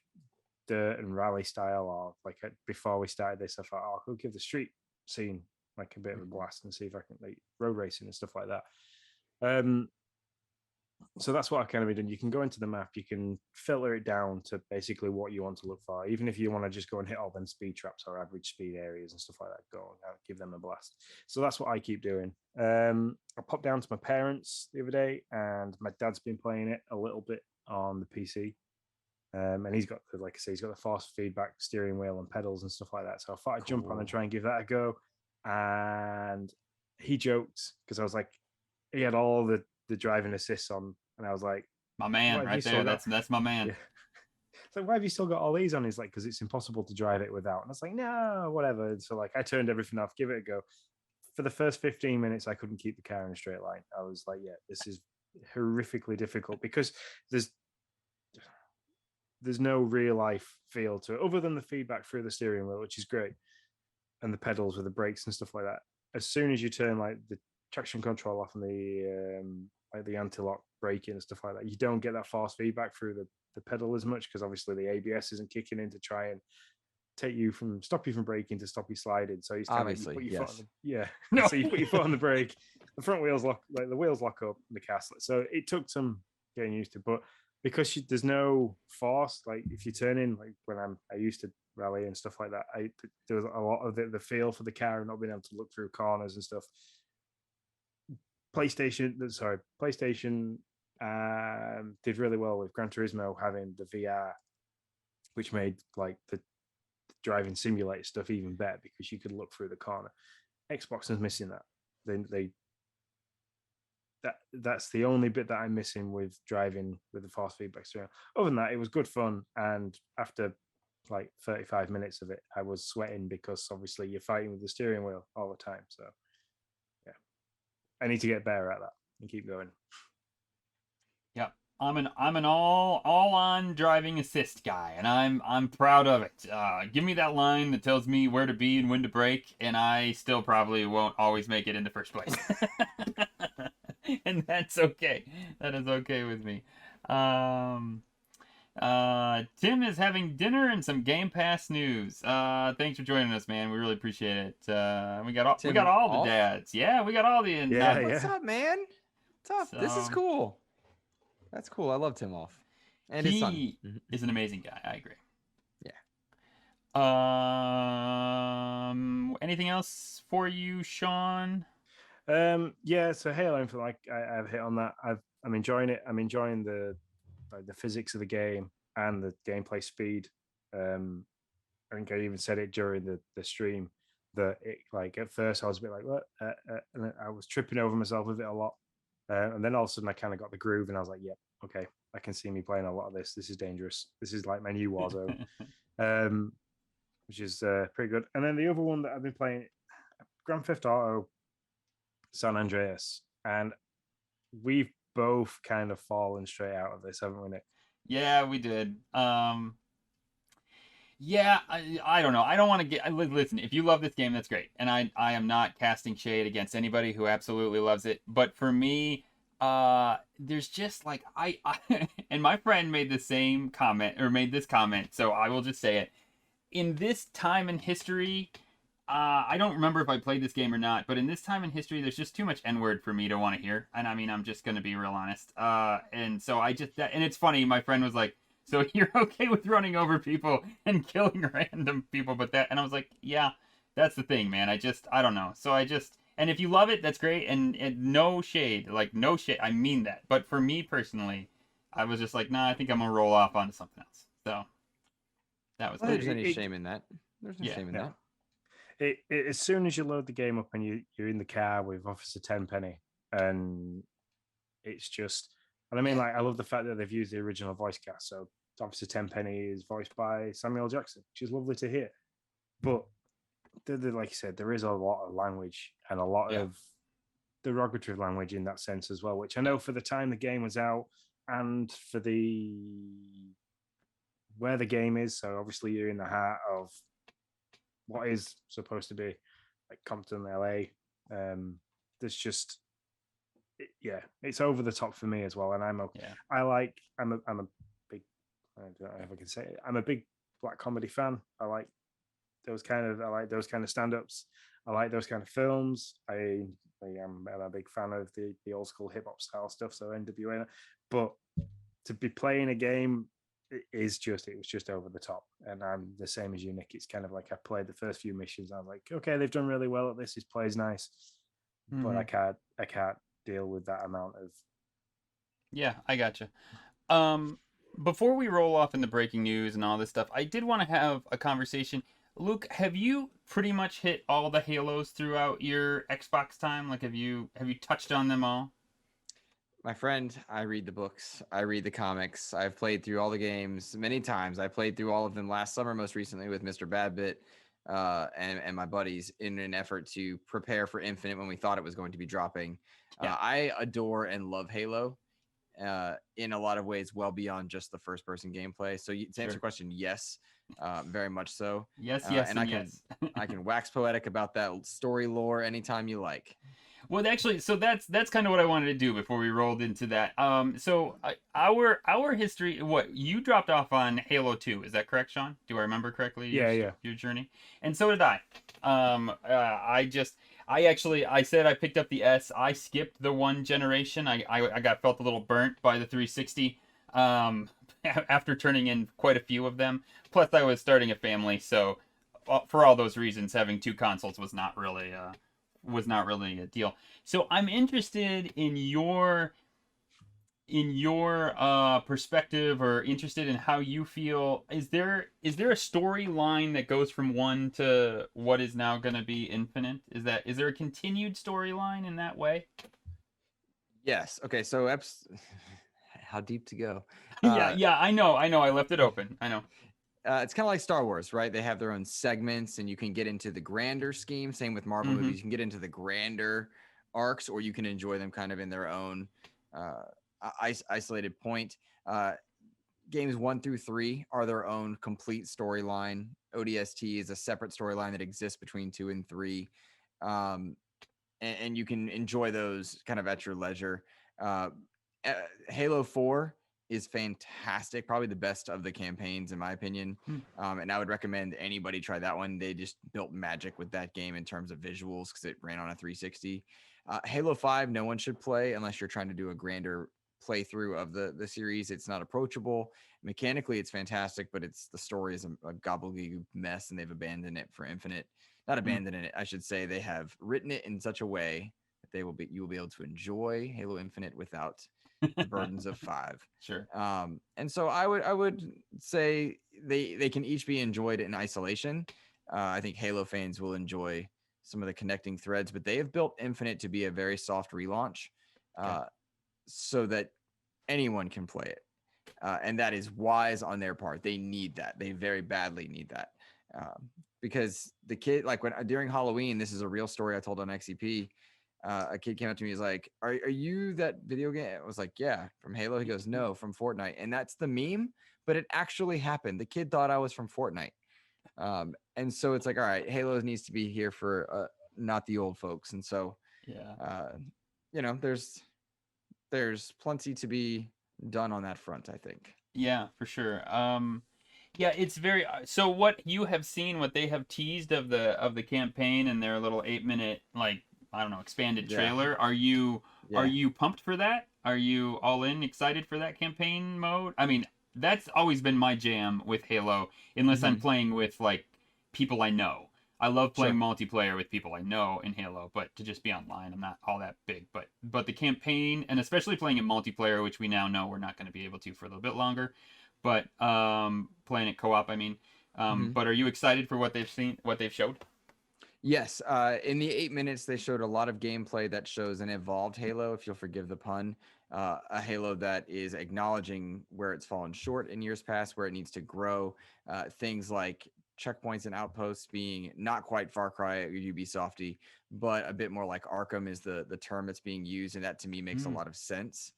dirt and rally style? Or like before we started this, I thought, oh, I'll give the street scene like a bit of a blast and see if I can like road racing and stuff like that. So that's what I kind of done. You can go into the map, you can filter it down to basically what you want to look for. Even if you want to just go and hit all them speed traps or average speed areas and stuff like that, go and give them a blast. So that's what I keep doing. I popped down to my parents the other day, and my dad's been playing it a little bit on the PC. And he's got, like I say, he's got the force feedback steering wheel and pedals and stuff like that. So I thought I'd jump on and try and give that a go. And he joked because I was like, he had all the driving assists on, and I was like, My man, right there. That's my man. yeah. So why have you still got all these on? He's like, because it's impossible to drive it without. And I was like, no, whatever. And so like I turned everything off, give it a go. For the first 15 minutes, I couldn't keep the car in a straight line. I was like, yeah, this is horrifically difficult because there's no real life feel to it other than the feedback through the steering wheel, which is great, and the pedals with the brakes and stuff like that. As soon as you turn like the traction control off and the anti-lock braking and stuff like that, you don't get that fast feedback through the pedal as much because obviously the ABS isn't kicking in to try and stop you from braking to stop you sliding. So he's kind of like, you put your foot on No. So you put your foot on the brake, the front wheels lock, like the wheels lock up, and the castle. So it took some getting used to, but because there's no force, like if you turn in, like when I used to rally and stuff like that, there was a lot of the feel for the car and not being able to look through corners and stuff. PlayStation did really well with Gran Turismo having the VR, which made like the driving simulator stuff even better because you could look through the corner. Xbox is missing that. That's the only bit that I'm missing with driving with the fast feedback steering. Other than that, it was good fun. And after like 35 minutes of it, I was sweating because obviously you're fighting with the steering wheel all the time. So yeah, I need to get better at that and keep going. Yep. I'm an all on driving assist guy, and I'm proud of it. Give me that line that tells me where to be and when to brake, and I still probably won't always make it in the first place. And that's okay. That is okay with me. Tim is having dinner and some Game Pass news. Thanks for joining us, man. We really appreciate it. We got all the dads. Yeah, we got all the What's up, man? What's up? This is cool. That's cool. I love Tim Off. And his son. He is an amazing guy. I agree. Yeah. Anything else for you, Sean? Yeah, so Halo, like I've hit on that. I'm enjoying it. I'm enjoying the physics of the game and the gameplay speed. I think I even said it during the stream that it, like at first I was a bit like what, and I was tripping over myself with it a lot, and then all of a sudden I kind of got the groove, and I was like, yeah, okay, I can see me playing a lot of this. This is dangerous. This is like my new Warzone, which is pretty good. And then the other one that I've been playing, Grand Theft Auto San Andreas, and we've both kind of fallen straight out of this, haven't we, Nick? Yeah, we did. Yeah, I don't know. I don't want to get. Listen, if you love this game, that's great, and I am not casting shade against anybody who absolutely loves it. But for me, there's just like I and my friend made the same comment or made this comment, so I will just say it. In this time in history, I don't remember if I played this game or not, but in this time in history, there's just too much N-word for me to want to hear. And I mean, I'm just going to be real honest. And so and it's funny, my friend was like, so you're okay with running over people and killing random people, and I was like, yeah, that's the thing, man. I don't know. So and if you love it, that's great. And no shade, like no shade. I mean that. But for me personally, I was just like, nah, I think I'm going to roll off onto something else. So that was There's any shame in that. There's no shame in that. as soon as you load the game up and you're in the car with Officer Tenpenny, and it's just, and I mean, Yeah. like, I love the fact that they've used the original voice cast. So Officer Tenpenny is voiced by Samuel Jackson, which is lovely to hear. But like you said, there is a lot of language and a lot Yeah. of derogatory language in that sense as well, which I know for the time the game was out and for the where the game is. So obviously you're in the heart of what is supposed to be like Compton, LA. There's just yeah, it's over the top for me as well, and I'm okay. Yeah. I'm a big, I don't know if I can say it. I'm a big black comedy fan. I like those kind of stand-ups. I like those kind of films. I'm a big fan of the old school hip hop style stuff. So NWA, but to be playing a game it was just over the top. And I'm the same as you, Nick. It's kind of like I played the first few missions. I'm like, okay, they've done really well at this. His play's nice, but I can't deal with that amount of. Yeah, I gotcha. Um, Before we roll off in the breaking news and all this stuff, I did want to have a conversation. Luke, have you pretty much hit all the Halos throughout your Xbox time? Like, have you touched on them all? My friend, I read the books. I read the comics. I've played through all the games many times. I played through all of them last summer, most recently with Mr. Badbit and my buddies in an effort to prepare for Infinite when we thought it was going to be dropping. Yeah. I adore and love Halo in a lot of ways, well beyond just the first person gameplay. So to answer Sure. your question, yes, very much so. Yes, and I can yes. I can wax poetic about that story lore anytime you like. Well, actually, so that's kind of what I wanted to do before we rolled into that. Our history. What you dropped off on Halo 2? Is that correct, Sean? Do I remember correctly? Yeah. Your journey, and so did I. I said I picked up the S. I skipped the one generation. I got felt a little burnt by the 360. After turning in quite a few of them. Plus, I was starting a family, so for all those reasons, having two consoles was not really a deal. So I'm interested in your perspective, or interested in how you feel. Is there a storyline that goes from one to what is now going to be Infinite? Is there a continued storyline in that way? Yes. Okay. So how deep to go? Yeah, I know. I left it open. I know. It's kind of like Star Wars, right? They have their own segments, and you can get into the grander scheme. Same with Marvel movies. You can get into the grander arcs, or you can enjoy them kind of in their own isolated point. Games 1 through 3 are their own complete storyline. ODST is a separate storyline that exists between 2 and 3. And you can enjoy those kind of at your leisure. Halo 4 is fantastic, probably the best of the campaigns in my opinion. And I would recommend anybody try that one. They just built magic with that game in terms of visuals because it ran on a 360. Halo 5, no one should play unless you're trying to do a grander playthrough of the series. It's not approachable. Mechanically, it's fantastic, but the story is a gobbledygook mess, and they've abandoned it for Infinite. Not abandoned it, I should say. They have written it in such a way that you will be able to enjoy Halo Infinite without the burdens of 5. Sure. And so I would say they can each be enjoyed in isolation. I think Halo fans will enjoy some of the connecting threads, but they have built Infinite to be a very soft relaunch, so that anyone can play it. And that is wise on their part. They need that. They very badly need that. Because the kid, like during Halloween, this is a real story I told on XCP. A kid came up to me. He's like, are you that video game? I was like, yeah, from Halo. He goes, no, from Fortnite. And that's the meme, but it actually happened. The kid thought I was from Fortnite. And so it's like, all right, Halo needs to be here for not the old folks. And so, there's plenty to be done on that front, I think. Yeah, for sure. Yeah, it's very so what you have seen, what they have teased of the campaign and their little 8-minute, like, I don't know, expanded trailer. Are you pumped for that? Are you all in, excited for that campaign mode? I mean, that's always been my jam with Halo, unless I'm playing with like people I know. I love playing multiplayer with people I know in Halo, but to just be online, I'm not all that big. But the campaign, and especially playing it multiplayer, which we now know we're not going to be able to for a little bit longer, but playing it co-op, I mean. But are you excited for what they've seen, what they've showed? Yes, in the 8 minutes, they showed a lot of gameplay that shows an evolved Halo, if you'll forgive the pun. A Halo that is acknowledging where it's fallen short in years past, where it needs to grow. Things like checkpoints and outposts being not quite Far Cry or Ubisofty, but a bit more like Arkham is the term that's being used, and that to me makes a lot of sense.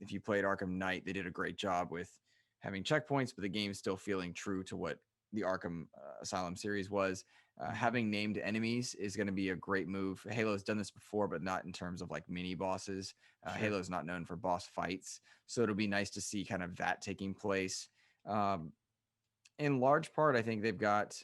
If you played Arkham Knight, they did a great job with having checkpoints, but the game still feeling true to what the Arkham Asylum series was. Having named enemies is going to be a great move. Halo's done this before, but not in terms of like mini bosses. Sure. Halo's not known for boss fights, so it'll be nice to see kind of that taking place. In large part, I think they've got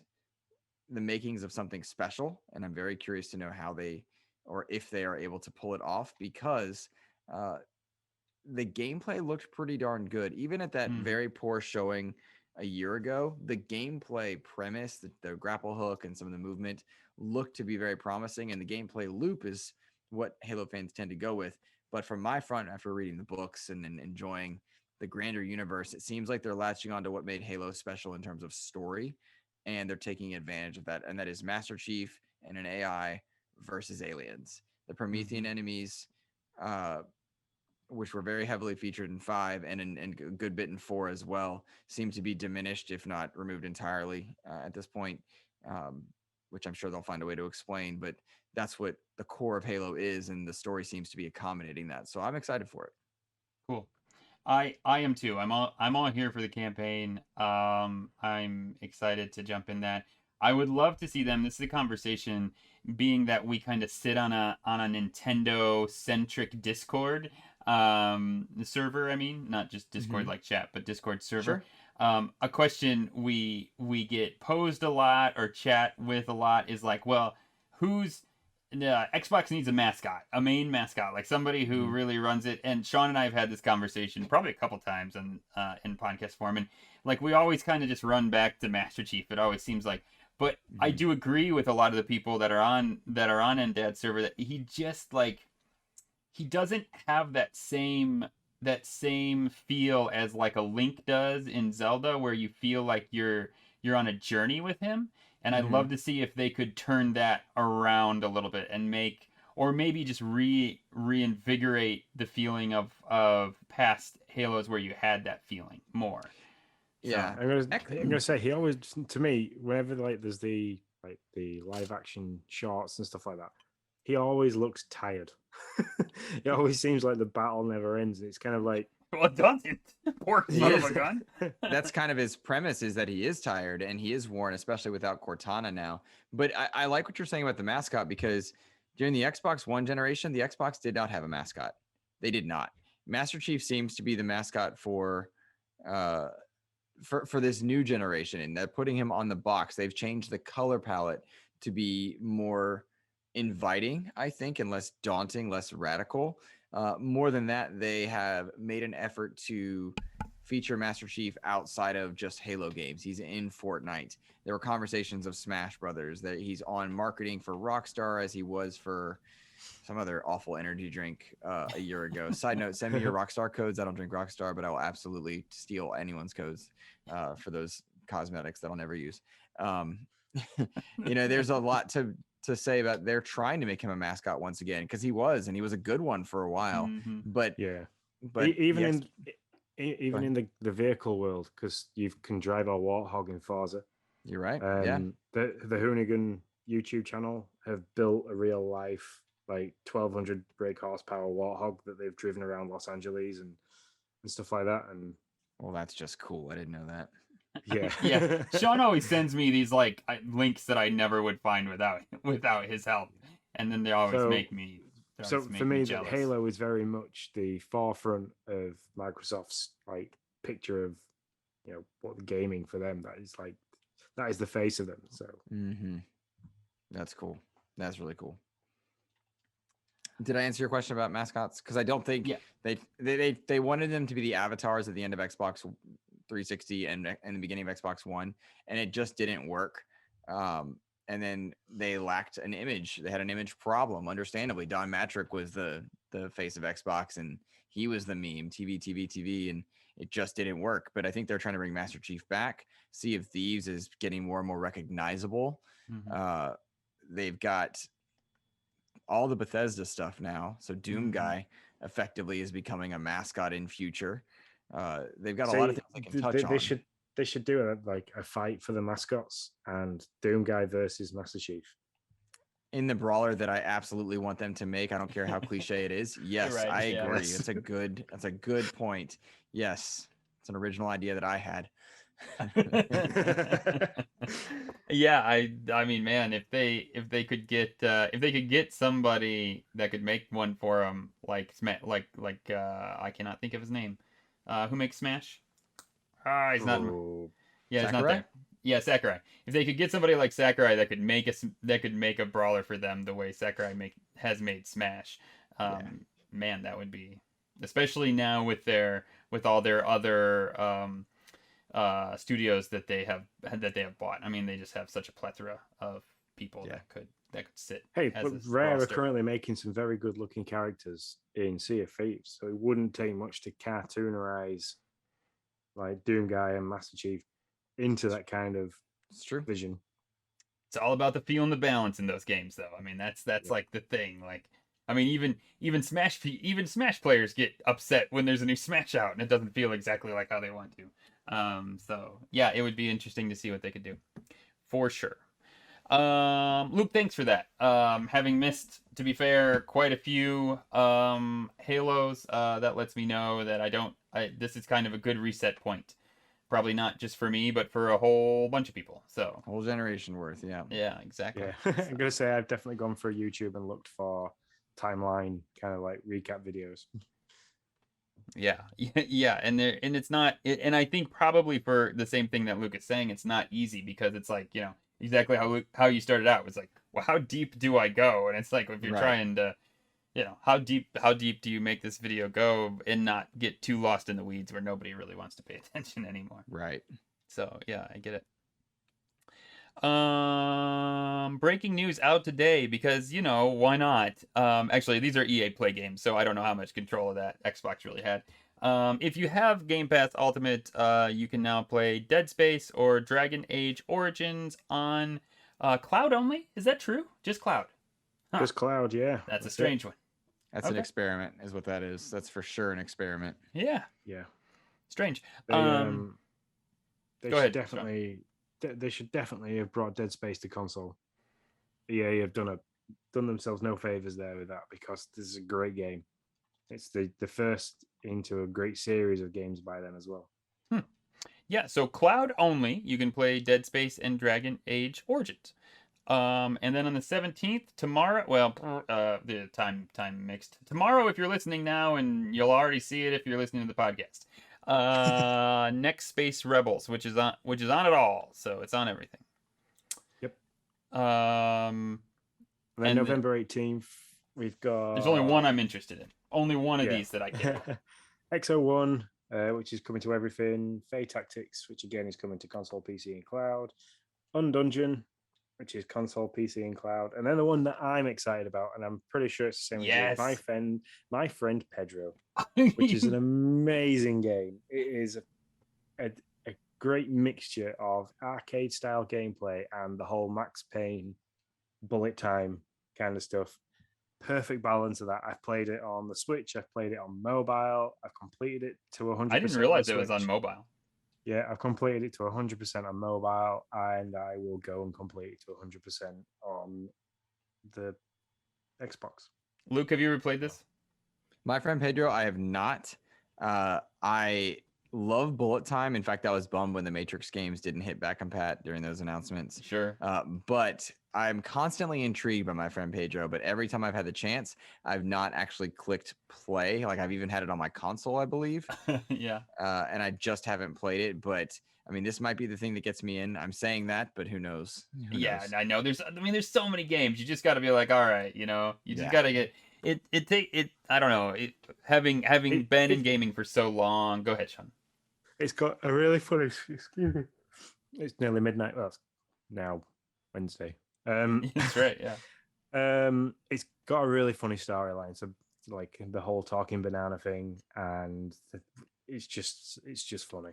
the makings of something special, and I'm very curious to know how they or if they are able to pull it off, because the gameplay looked pretty darn good. Even at that very poor showing a year ago, the gameplay premise, the grapple hook and some of the movement looked to be very promising. And the gameplay loop is what Halo fans tend to go with. But from my front, after reading the books and enjoying the grander universe, it seems like they're latching on to what made Halo special in terms of story. And they're taking advantage of that. And that is Master Chief and an AI versus aliens. The Promethean enemies, which were very heavily featured in 5 and a good bit in 4 as well, seem to be diminished, if not removed entirely at this point, which I'm sure they'll find a way to explain. But that's what the core of Halo is, and the story seems to be accommodating that. So I'm excited for it. Cool. I am too. I'm all here for the campaign. I'm excited to jump in that. I would love to see them. This is a conversation, being that we kind of sit on a Nintendo centric Discord server. I mean, not just Discord like chat, but Discord server. Sure. A question we get posed a lot or chat with a lot is like, well, who's Xbox needs a mascot, a main mascot, like somebody who really runs it. And Sean and I have had this conversation probably a couple times in podcast form, and like we always kind of just run back to Master Chief. It always seems like, but I do agree with a lot of the people that are on NDAD's server that he just like he doesn't have that same feel as like a Link does in Zelda, where you feel like you're on a journey with him. And I'd love to see if they could turn that around a little bit and make, or maybe just reinvigorate the feeling of past Halos where you had that feeling more. Yeah, so I'm gonna say he always, to me, whenever like there's the live action shots and stuff like that, he always looks tired. It always seems like the battle never ends. It's kind of like, well, it doesn't. Poor son of a gun. That's kind of his premise, is that he is tired and he is worn, especially without Cortana now. But I like what you're saying about the mascot, because during the Xbox One generation, the Xbox did not have a mascot. They did not. Master Chief seems to be the mascot for this new generation, and they're putting him on the box. They've changed the color palette to be more inviting, I think, and less daunting, less radical. More than that, they have made an effort to feature Master Chief outside of just Halo games. He's in Fortnite. There were conversations of Smash Brothers, that he's on marketing for Rockstar as he was for some other awful energy drink a year ago. Side note, send me your Rockstar codes. I don't drink Rockstar, but I will absolutely steal anyone's codes for those cosmetics that I'll never use. There's a lot to say about they're trying to make him a mascot once again, because he was a good one for a while. But yeah, but even in the vehicle world, because you can drive a Warthog in Forza. You're right. The Hoonigan YouTube channel have built a real life like 1200 brake horsepower Warthog that they've driven around Los Angeles and stuff like that. And well, that's just cool. I didn't know that. Yeah. Sean always sends me these like links that I never would find without his help, and then they always make me. So for me, Halo is very much the forefront of Microsoft's like picture of what gaming for them. That is the face of them. So that's cool. That's really cool. Did I answer your question about mascots? Because I don't think they wanted them to be the avatars at the end of Xbox 360 and the beginning of Xbox One, and it just didn't work. And then they lacked an image. They had an image problem, understandably. Don Matrick was the face of Xbox, and he was the meme, TV, and it just didn't work. But I think they're trying to bring Master Chief back. Sea of Thieves is getting more and more recognizable. they've got all the Bethesda stuff now. So Doom Guy effectively is becoming a mascot in future. They've got a lot of things they can touch on. They should do a fight for the mascots and Doom Guy versus Master Chief. In the brawler that I absolutely want them to make, I don't care how cliche it is. Yes, Right, I yeah. agree. Yes. That's a good point. Yes, it's an original idea that I had. Yeah, I mean, man, if they could get somebody that could make one for them, like I cannot think of his name. Who makes Smash? He's not. Yeah, he's not Sakurai? there. Yeah, Sakurai. If they could get somebody like Sakurai that could make a brawler for them the way Sakurai has made Smash, man, that would be, especially now with all their other studios that they have bought. I mean, they just have such a plethora of people that could sit. Hey, as but a Rare are roster. currently making some very good looking characters in Sea of Thieves, so it wouldn't take much to cartoonize like Doom Guy and Master Chief into that kind of vision. It's all about the feel and the balance in those games, though. I mean, that's like the thing. Like, I mean, even Smash players get upset when there's a new Smash out and it doesn't feel exactly like how they want to. So yeah, it would be interesting to see what they could do, for sure. Luke, thanks for that. Having missed, to be fair, quite a few Halos, that lets me know that this is kind of a good reset point. Probably not just for me, but for a whole bunch of people. So whole generation worth, yeah. Yeah, exactly. Yeah, I'm gonna say I've definitely gone for YouTube and looked for timeline kind of like recap videos. Yeah, and it's not, and I think probably for the same thing that Luke is saying, it's not easy because it's like, exactly how you started out. It's like, well, how deep do I go? And it's like, if you're trying to, how deep do you make this video go and not get too lost in the weeds where nobody really wants to pay attention anymore? Right. So yeah, I get it. Breaking news out today because why not? Actually, these are EA Play games, so I don't know how much control of that Xbox really had. If you have Game Pass Ultimate, you can now play Dead Space or Dragon Age Origins on cloud only. Is that true? Just cloud? Huh. Just cloud, yeah. That's a strange one. That's an experiment, is what that is. That's for sure an experiment. Yeah. Yeah. Strange. They go ahead, definitely. They should definitely have brought Dead Space to console. EA have done themselves no favors there with that because this is a great game. It's the first into a great series of games by them as well. Yeah, so cloud only, you can play Dead Space and Dragon Age Origins. And then on the 17th, tomorrow, the time mixed. Tomorrow, if you're listening now, and you'll already see it if you're listening to the podcast. Next Space Rebels, which is on it all, so it's on everything. Yep. And then November 18th, we've got. There's only one I'm interested in. Only one of these that I get. XO1, which is coming to everything. Fae Tactics, which again is coming to console, PC, and cloud. Undungeon, which is console, PC, and cloud. And then the one that I'm excited about, and I'm pretty sure it's the same as you, my friend Pedro, which is an amazing game. It is a great mixture of arcade style gameplay and the whole Max Payne bullet time kind of stuff. Perfect balance of that. I've played it on the Switch. I've played it on mobile. I've completed it to 100%. I didn't realize it was on mobile. Yeah, I've completed it to 100% on mobile, and I will go and complete it to 100% on the Xbox. Luke, have you ever played this? My friend Pedro, I have not. I love bullet time. In fact, I was bummed when the Matrix games didn't hit back compat during those announcements. Sure. But I'm constantly intrigued by my friend Pedro, but every time I've had the chance, I've not actually clicked play. Like I've even had it on my console, I believe. Yeah. And I just haven't played it, but I mean, this might be the thing that gets me in. I'm saying that, but who knows? Who knows? I know. There's so many games. You just got to be like, all right, you just got to get it. I don't know. Having been in gaming for so long. Go ahead, Sean. It's got a really funny. Excuse me. It's nearly midnight. Well, it's now Wednesday. That's right. Yeah. It's got a really funny storyline. So like the whole talking banana thing, and it's just funny.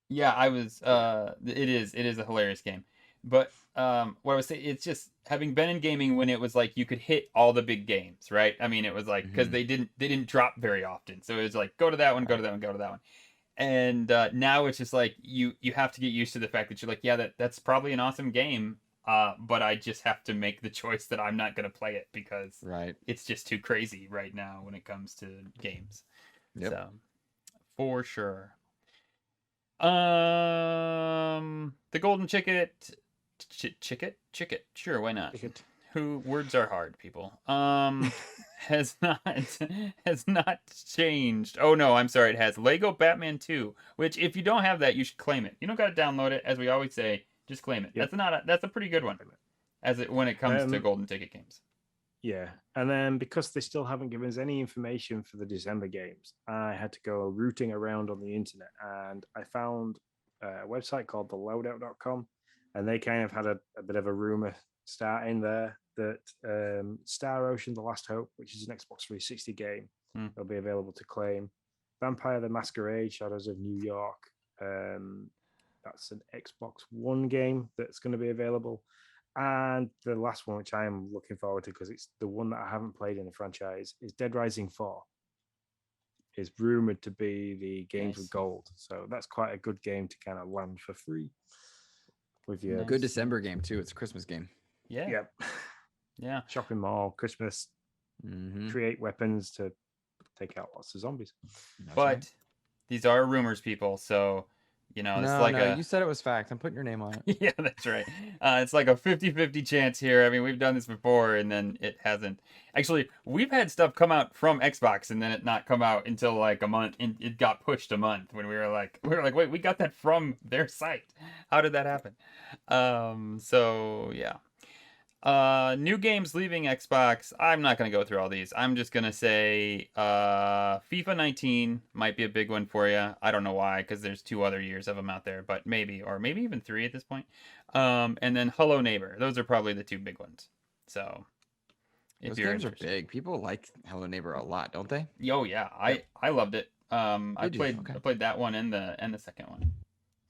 Yeah, I was. It is a hilarious game. But what I was saying, it's just having been in gaming when it was like you could hit all the big games, right? I mean, it was like because Mhm. they didn't drop very often, so it was like go to that one, go to Right. that one, go to that one. And now it's just like you have to get used to the fact that you're like, yeah, that's probably an awesome game, but I just have to make the choice that I'm not gonna play it because Right. it's just too crazy right now when it comes to games. Yep. So for sure. The golden chicket. Sure, why not? Ticket. Who words are hard, people. Has not has not changed. Oh no, I'm sorry. It has Lego Batman 2, which if you don't have that, you should claim it. You don't got to download it, as we always say. Just claim it. Yep. That's a pretty good one, when it comes to Um, golden ticket games. Yeah, and then because they still haven't given us any information for the December games, I had to go rooting around on the internet, and I found a website called theloadout.com, and they kind of had a bit of a rumor starting there that Star Ocean: The Last Hope, which is an Xbox 360 game, will be available to claim. Vampire: The Masquerade: Shadows of New York, that's an Xbox One game that's going to be available. And the last one, which I am looking forward to because it's the one that I haven't played in the franchise, is Dead Rising 4. Is rumored to be the games with Nice. gold. So that's quite a good game to kind of land for free. With your Good December game too. It's a Christmas game. Yeah. Yep. Yeah. Shopping mall, Christmas, create weapons to take out lots of zombies. That's But right. these are rumors, people, so it's No, like no, you said it was fact. I'm putting your name on it. Yeah, that's right. It's like a 50-50 chance here. I mean, we've done this before, and then it hasn't. Actually, we've had stuff come out from Xbox, and then it not come out until like a month, and it got pushed a month when we were like, wait, we got that from their site. How did that happen? So yeah. New games leaving Xbox. I'm not gonna go through all these. I'm just gonna say, FIFA 19 might be a big one for you. I don't know why, because there's 2 other years of them out there, but maybe, or maybe even 3 at this point. And then Hello Neighbor. Those are probably the 2 big ones. So, if Those you're games are interested. big. People like Hello Neighbor a lot, don't they? Oh yeah, Yep. I loved it. I Did you? played Okay. I played that one and the second one.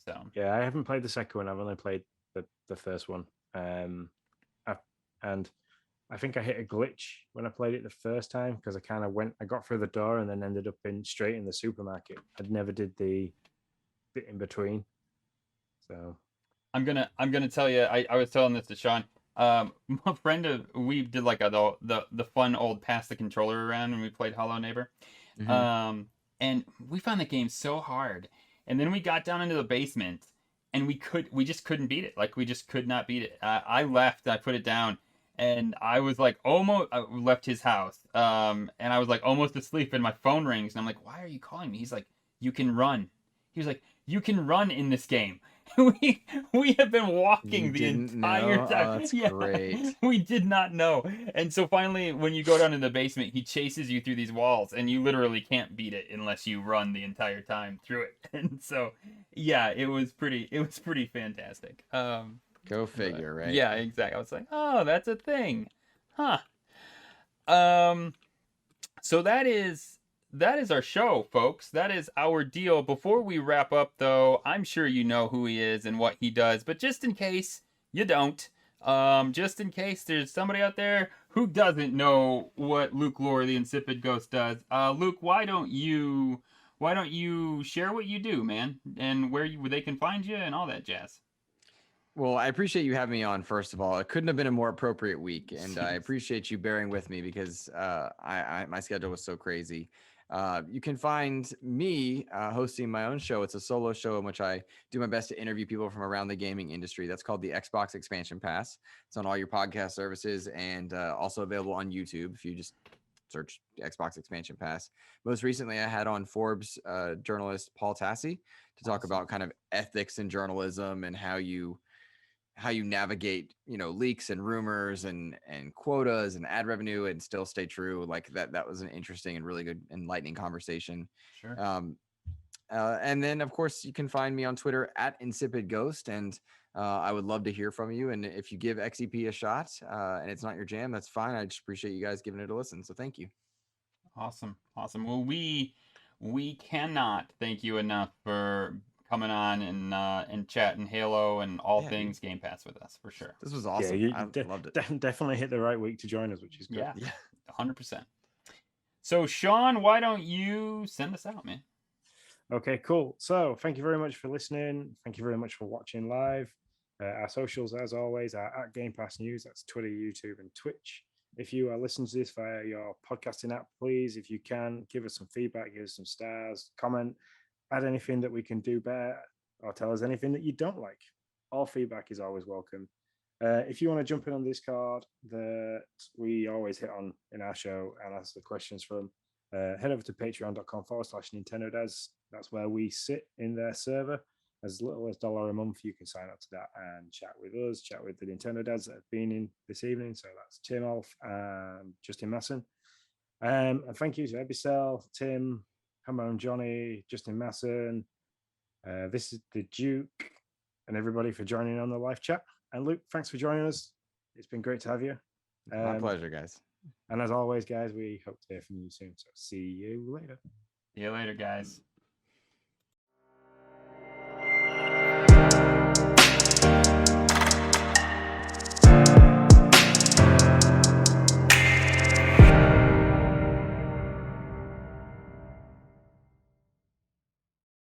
So Yeah, I haven't played the second one. I've only played the first one. And I think I hit a glitch when I played it the first time because I got through the door and then ended up straight in the supermarket. I'd never did the bit in between. So I'm gonna tell you. I was telling this to Sean. My friend we did like the fun old pass the controller around when we played Hollow Neighbor. Mhm. And we found the game so hard. And then we got down into the basement, and we just couldn't beat it. Like we just could not beat it. I left. I put it down, and I was like almost I left his house. And I was like almost asleep, and my phone rings, and I'm like, "Why are you calling me?" He's like, "You can run." He was like, "You can run in this game." we we have been walking You the didn't entire know? time. Oh, that's Yeah, great. we did not know. And so finally, when you go down in the basement, he chases you through these walls, and you literally can't beat it unless you run the entire time through it. And so, yeah, it was pretty fantastic. Go figure, right? Yeah, exactly. I was like, oh, that's a thing, huh? Um, so that is our show, folks. That is our deal. Before we wrap up, though, I'm sure you know who he is and what he does, but just in case you don't, just in case there's somebody out there who doesn't know what Luke Lohr, the Insipid Ghost, does, Luke, why don't you share what you do, man, and where they can find you and all that jazz? Well, I appreciate you having me on, first of all. It couldn't have been a more appropriate week, and I appreciate you bearing with me because my schedule was so crazy. You can find me hosting my own show. It's a solo show in which I do my best to interview people from around the gaming industry. That's called the Xbox Expansion Pass. It's on all your podcast services and also available on YouTube if you just search Xbox Expansion Pass. Most recently, I had on Forbes journalist Paul Tassi to talk about kind of ethics in journalism and how you navigate leaks and rumors and quotas and ad revenue and still stay true. Like that was an interesting and really good enlightening conversation. Sure. And then of course you can find me on Twitter at Insipid Ghost, and I would love to hear from you. And if you give XEP a shot and it's not your jam, that's fine. I just appreciate you guys giving it a listen, so thank you. Awesome. Well, we cannot thank you enough for coming on and chatting Halo and all Yeah, things Game Pass with us for sure. This was Yeah, awesome. you I loved it. definitely hit the right week to join us, which is good. Yeah, Yeah. 100%. So Sean, why don't you send us out, man? Okay, cool. So thank you very much for listening. Thank you very much for watching live. Our socials, as always, are at Game Pass News. That's Twitter, YouTube, and Twitch. If you are listening to this via your podcasting app, please, if you can, give us some feedback, give us some stars, comment, add anything that we can do better, or tell us anything that you don't like. All feedback is always welcome. If you want to jump in on Discord that we always hit on in our show and ask the questions from, head over to patreon.com/Nintendo Dads. That's where we sit in their server. As little as $1 a month, you can sign up to that and chat with us, chat with the Nintendo Dads that have been in this evening. So that's Tim Olf and Justin Masson. And thank you to Ebicel, Tim, Hammer and Johnny, Justin Masson. This is the Duke, and everybody for joining on the live chat. And Luke, thanks for joining us. It's been great to have you. My pleasure, guys. And as always, guys, we hope to hear from you soon. So see you later. See you later, guys.